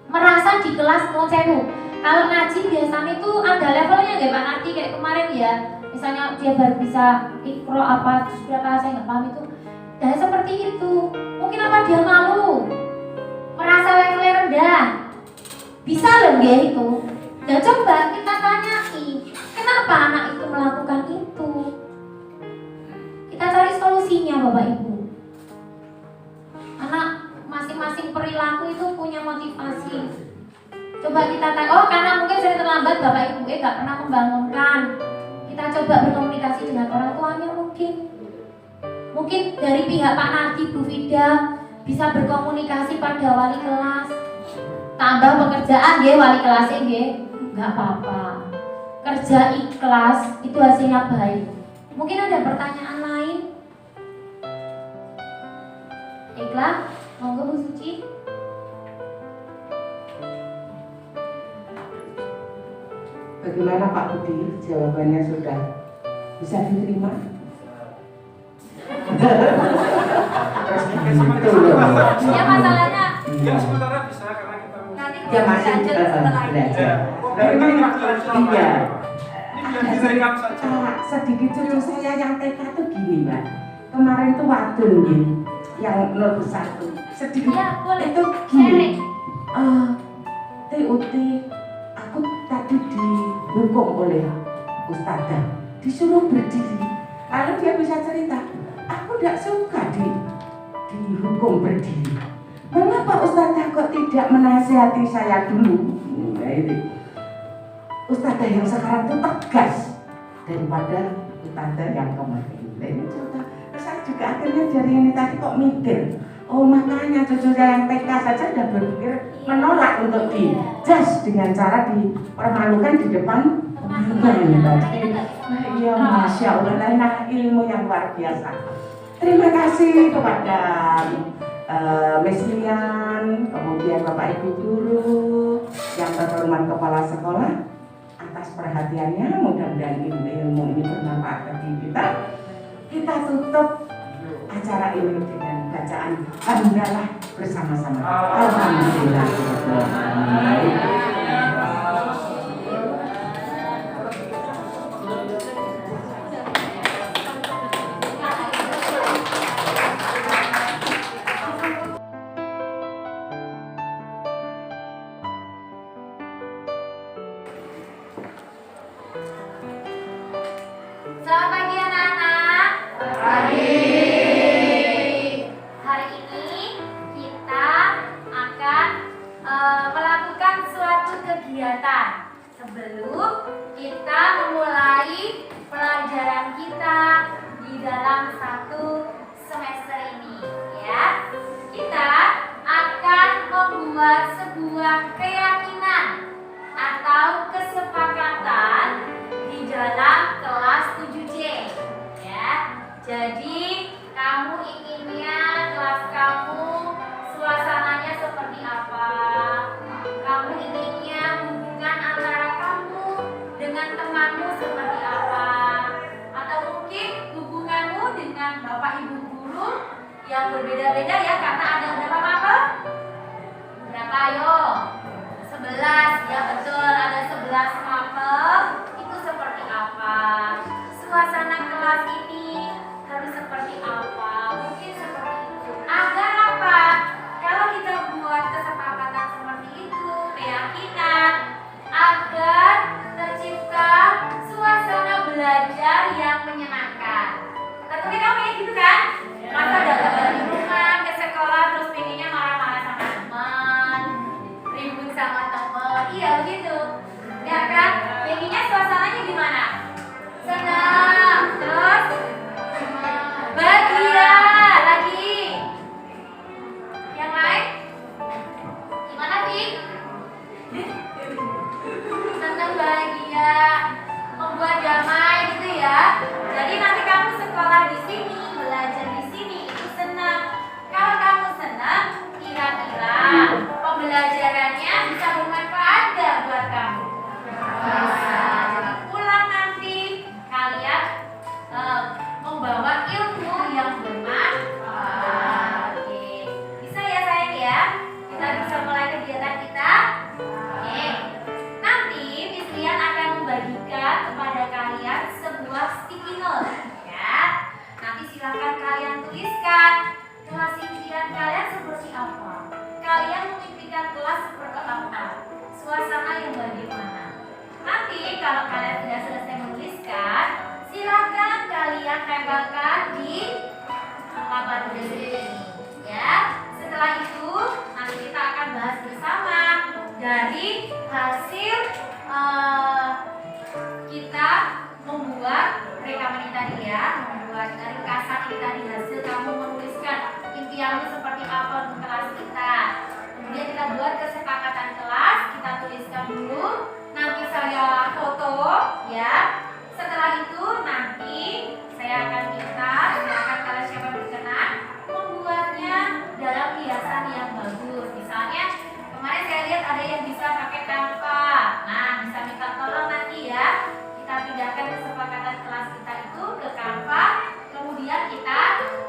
merasa di kelas sewu. Kalau ngaji biasanya itu ada levelnya nggak Pak Arti kayak kemarin ya. Misalnya dia baru bisa ikro apa terus berapa saya nggak paham itu. Dan seperti itu. Mungkin apa dia malu, merasa levelnya rendah. Bisa loh dia itu. Dan coba kita tanyai, kenapa anak itu melakukan itu? Kita cari solusinya Bapak Ibu. Anak masing-masing perilaku itu punya motivasi. Coba kita tanya, oh karena mungkin saya terlambat, Bapak Ibu nggak pernah membangunkan. Kita coba berkomunikasi dengan orang tuanya mungkin. Mungkin dari pihak Pak Nardi, Bu Vida bisa berkomunikasi pada wali kelas. Tambah pekerjaan ya wali kelasnya ya, nggak apa-apa. Kerja ikhlas itu hasilnya baik. Mungkin ada pertanyaan lain? Baiklah, monggo Bu Suci. Bagaimana Pak Budi? Jawabannya sudah bisa diterima? Terus gitu loh. Ya masalahnya Ya sementara bisa karena kita mau. nanti Ya masih belajar. Memang iya. Ini biar direkam saja. Sedikit cucu saya yang TK tuh gini Mbak. Kemarin tuh wadon ya, yang 01. Sedikit ya boleh itu sharing. gini. TUT aku tadi dihukum oleh ustazah, disuruh berdiri. Lalu dia bisa cerita, aku tidak suka dihukum berdiri. Mengapa ustazah kok tidak menasihati saya dulu? Nah, ini ustazah yang sekarang itu tegas daripada ustazah yang kemarin. Nah, ini contoh. Saya juga akhirnya dari ini tadi kok mikir, oh makanya cucu saya yang TK saja sudah berpikir menolak untuk dijudge dengan cara dipermalukan di depan teman-teman tadi. Iya, Masya Allah, nah ilmu yang luar biasa. Terima kasih kepada Miss Lian, kemudian Bapak Ibu Guru, yang terhormat Kepala Sekolah atas perhatiannya. Mudah-mudahan ilmu ini bermanfaat bagi kita. Kita tutup acara ini dengan bacaan hamdalah bersama-sama. Alhamdulillah. Selamat pagi anak-anak. Hari ini kita akan melakukan suatu kegiatan sebelum kita memulai pelajaran kita di dalam satu semester ini ya. Kita akan membuat sebuah keyakinan atau kesepakatan di dalam kelas 7C ya. Jadi kamu inginnya kelas kamu suasananya seperti apa? Kamu inginnya hubungan antara kamu dengan temanmu seperti apa? Atau mungkin hubunganmu dengan Bapak Ibu guru yang berbeda-beda ya, karena ada berapa mapel? Berapa ayo? 11 ya, betul, ada 11 mapel. Itu seperti apa? Suasana kelas ini harus seperti apa? Mungkin seperti itu. Agar apa? Kalau kita buat kesepakatan seperti itu, keyakinan agar tercipta suasana belajar yang menyenangkan. Tentunya kamu ingin gitu kan? Masa datang dari rumah ke sekolah terus pengennya marah-marah sama teman, ribut sama teman, iya begitu, ya kan? Pengennya suasananya gimana? Senang, terus bahagia lagi. Yang lain? Gimana sih? Senang, bahagia, membuat damai gitu ya. Jadi nanti kamu sekolah di sini, belajar di sini itu senang. Kalau kamu senang, kira-kira pembelajarannya bisa bermanfaat gak buat kamu? Bisa. Jadi pulang nanti kalian membawa ilmu yang bermanfaat. Oke. Bisa ya sayang ya? Kita bisa mulai kegiatan kita. Oke. Nanti Miss Lian akan membagikan kepada kalian sebuah sticky note ya. Nanti silakan kalian tuliskan kelas impian kalian seperti apa. Kalian memimpikan kelas seperti apa. Suasana yang bagaimana. Nanti kalau kalian sudah selesai menuliskan, silakan kalian tempelkan di papan tulis ini ya. Setelah itu nanti kita akan bahas bersama dari ya, membuat ringkasan ini tadi hasil kamu menuliskan impianmu seperti apa untuk kelas kita. Kemudian kita buat kesepakatan kelas, kita tuliskan dulu. Nanti saya foto ya. Setelah itu nanti saya akan minta, silakan kalian siapa berkenan membuatnya dalam hiasan yang bagus. Misalnya kemarin saya lihat ada yang bisa pakai Canva. Nah, bisa minta tolong nanti ya. Kita pindahkan kesepakatan kelas kita itu ke Canva. Kemudian kita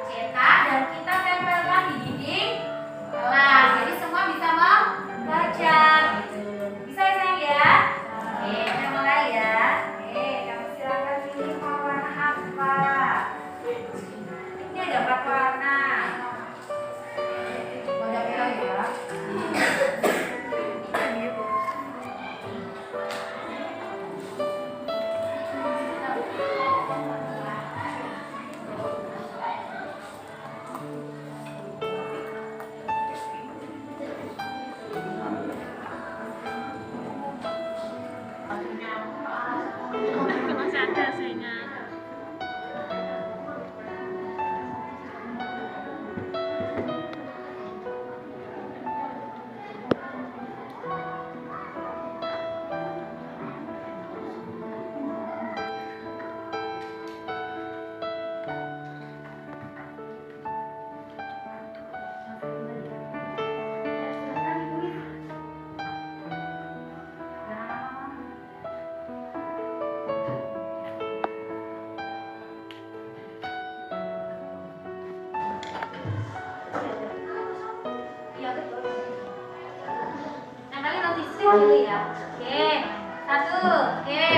cetak dan kita tempelkan di dinding kelas. Jadi semua bisa membaca gitu. Bisa ya sayang ya? Oke, kita mulai ya. Oke, kamu silakan pilih mau warna apa. Ini ada 4 warna. Banyak ya. Dulu ya. Oke, 1. Oke,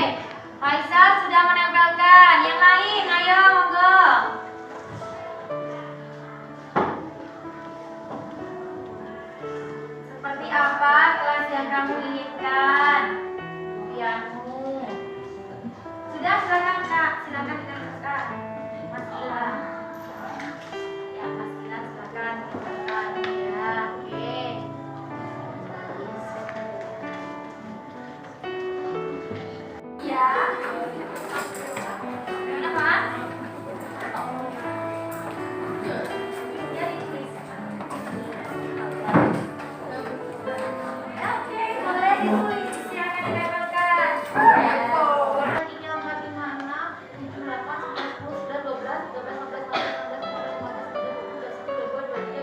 Faisal sudah menempelkan. Yang lain, ayo monggo. Seperti apa kelas yang kamu inginkan? Impianmu. Sudah, silakan Kak. Silakan diteruskan. Mas Gilang. Ya, Mas Gilang silakan diteruskan. Ya, oke. Ya. Kenapa? Ya, ditulis. Oke, boleh ditulis. Silakan ditempelkan. Tinggal 4, 5, 6, 7, 8, 9, 10, 11, 12, 13, 14,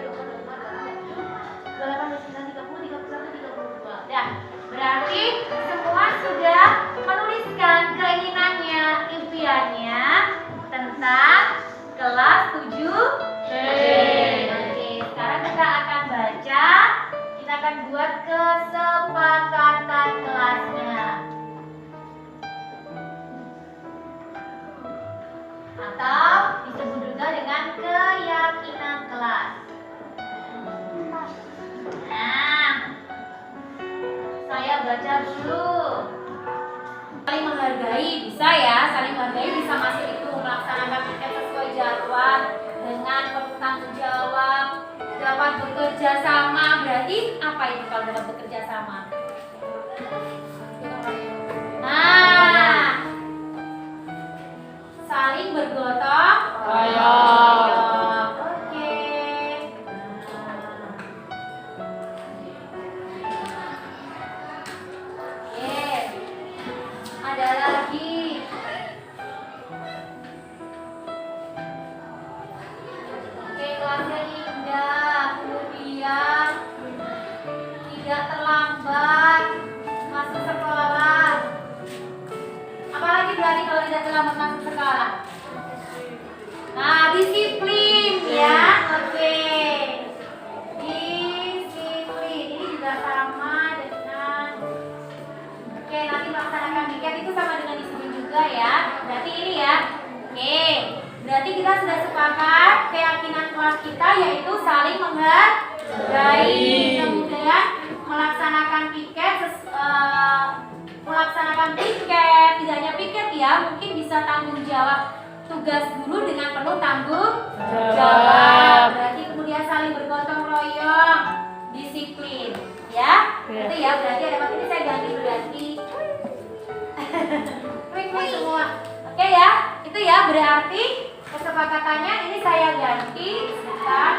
15, 16, 17, 18, 19, 20, 21, 22. Ya, berarti semua sudah menuliskan keinginannya, impiannya tentang kelas 7B. Oke, sekarang kita akan baca, kita akan buat kesepakatan kelasnya. Atau disebut juga dengan keyakinan kelas. Nah, saya baca dulu. Saling menghargai bisa ya, saling menghargai bisa masuk itu melaksanakan piket sesuai jadwal dengan penuh tanggung jawab, dapat bekerja sama. Berarti apa itu kalau dapat bekerja sama? Nah, saling bergotong royong. Oke. Ada lagi. Oke, kelasnya indah, kemudian tidak terlambat masuk sekolah. Apalagi berarti kalau tidak terlambat masuk sekolah? Nah, disiplin ya. Oke. Disiplin ini juga sama dengan. Oke, nanti melaksanakan piket itu sama dengan disiplin juga ya. Berarti ini ya. Oke, berarti kita sudah sepakat keyakinan kelas kita yaitu saling menghargai. Kemudian melaksanakan piket, tidak hanya piket ya, mungkin bisa tanggung jawab tugas guru dengan penuh tanggung jawab. Berarti kemudian saling bergotong royong, disiplin ya. Itu ya, berarti ada ini saya ganti. Wing semua. Oke ya, Itu ya, berarti kesepakatannya ini saya ganti bukan,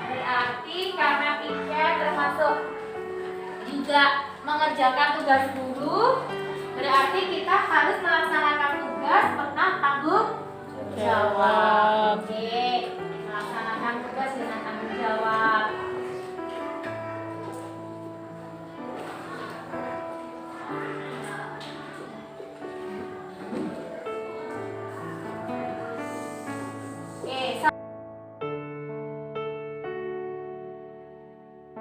berarti karena Tika termasuk juga mengerjakan tugas guru, berarti kita harus melaksanakan tugas pernah tanggung jawab. Oke, melaksanakan tugas dengan tanggung jawab.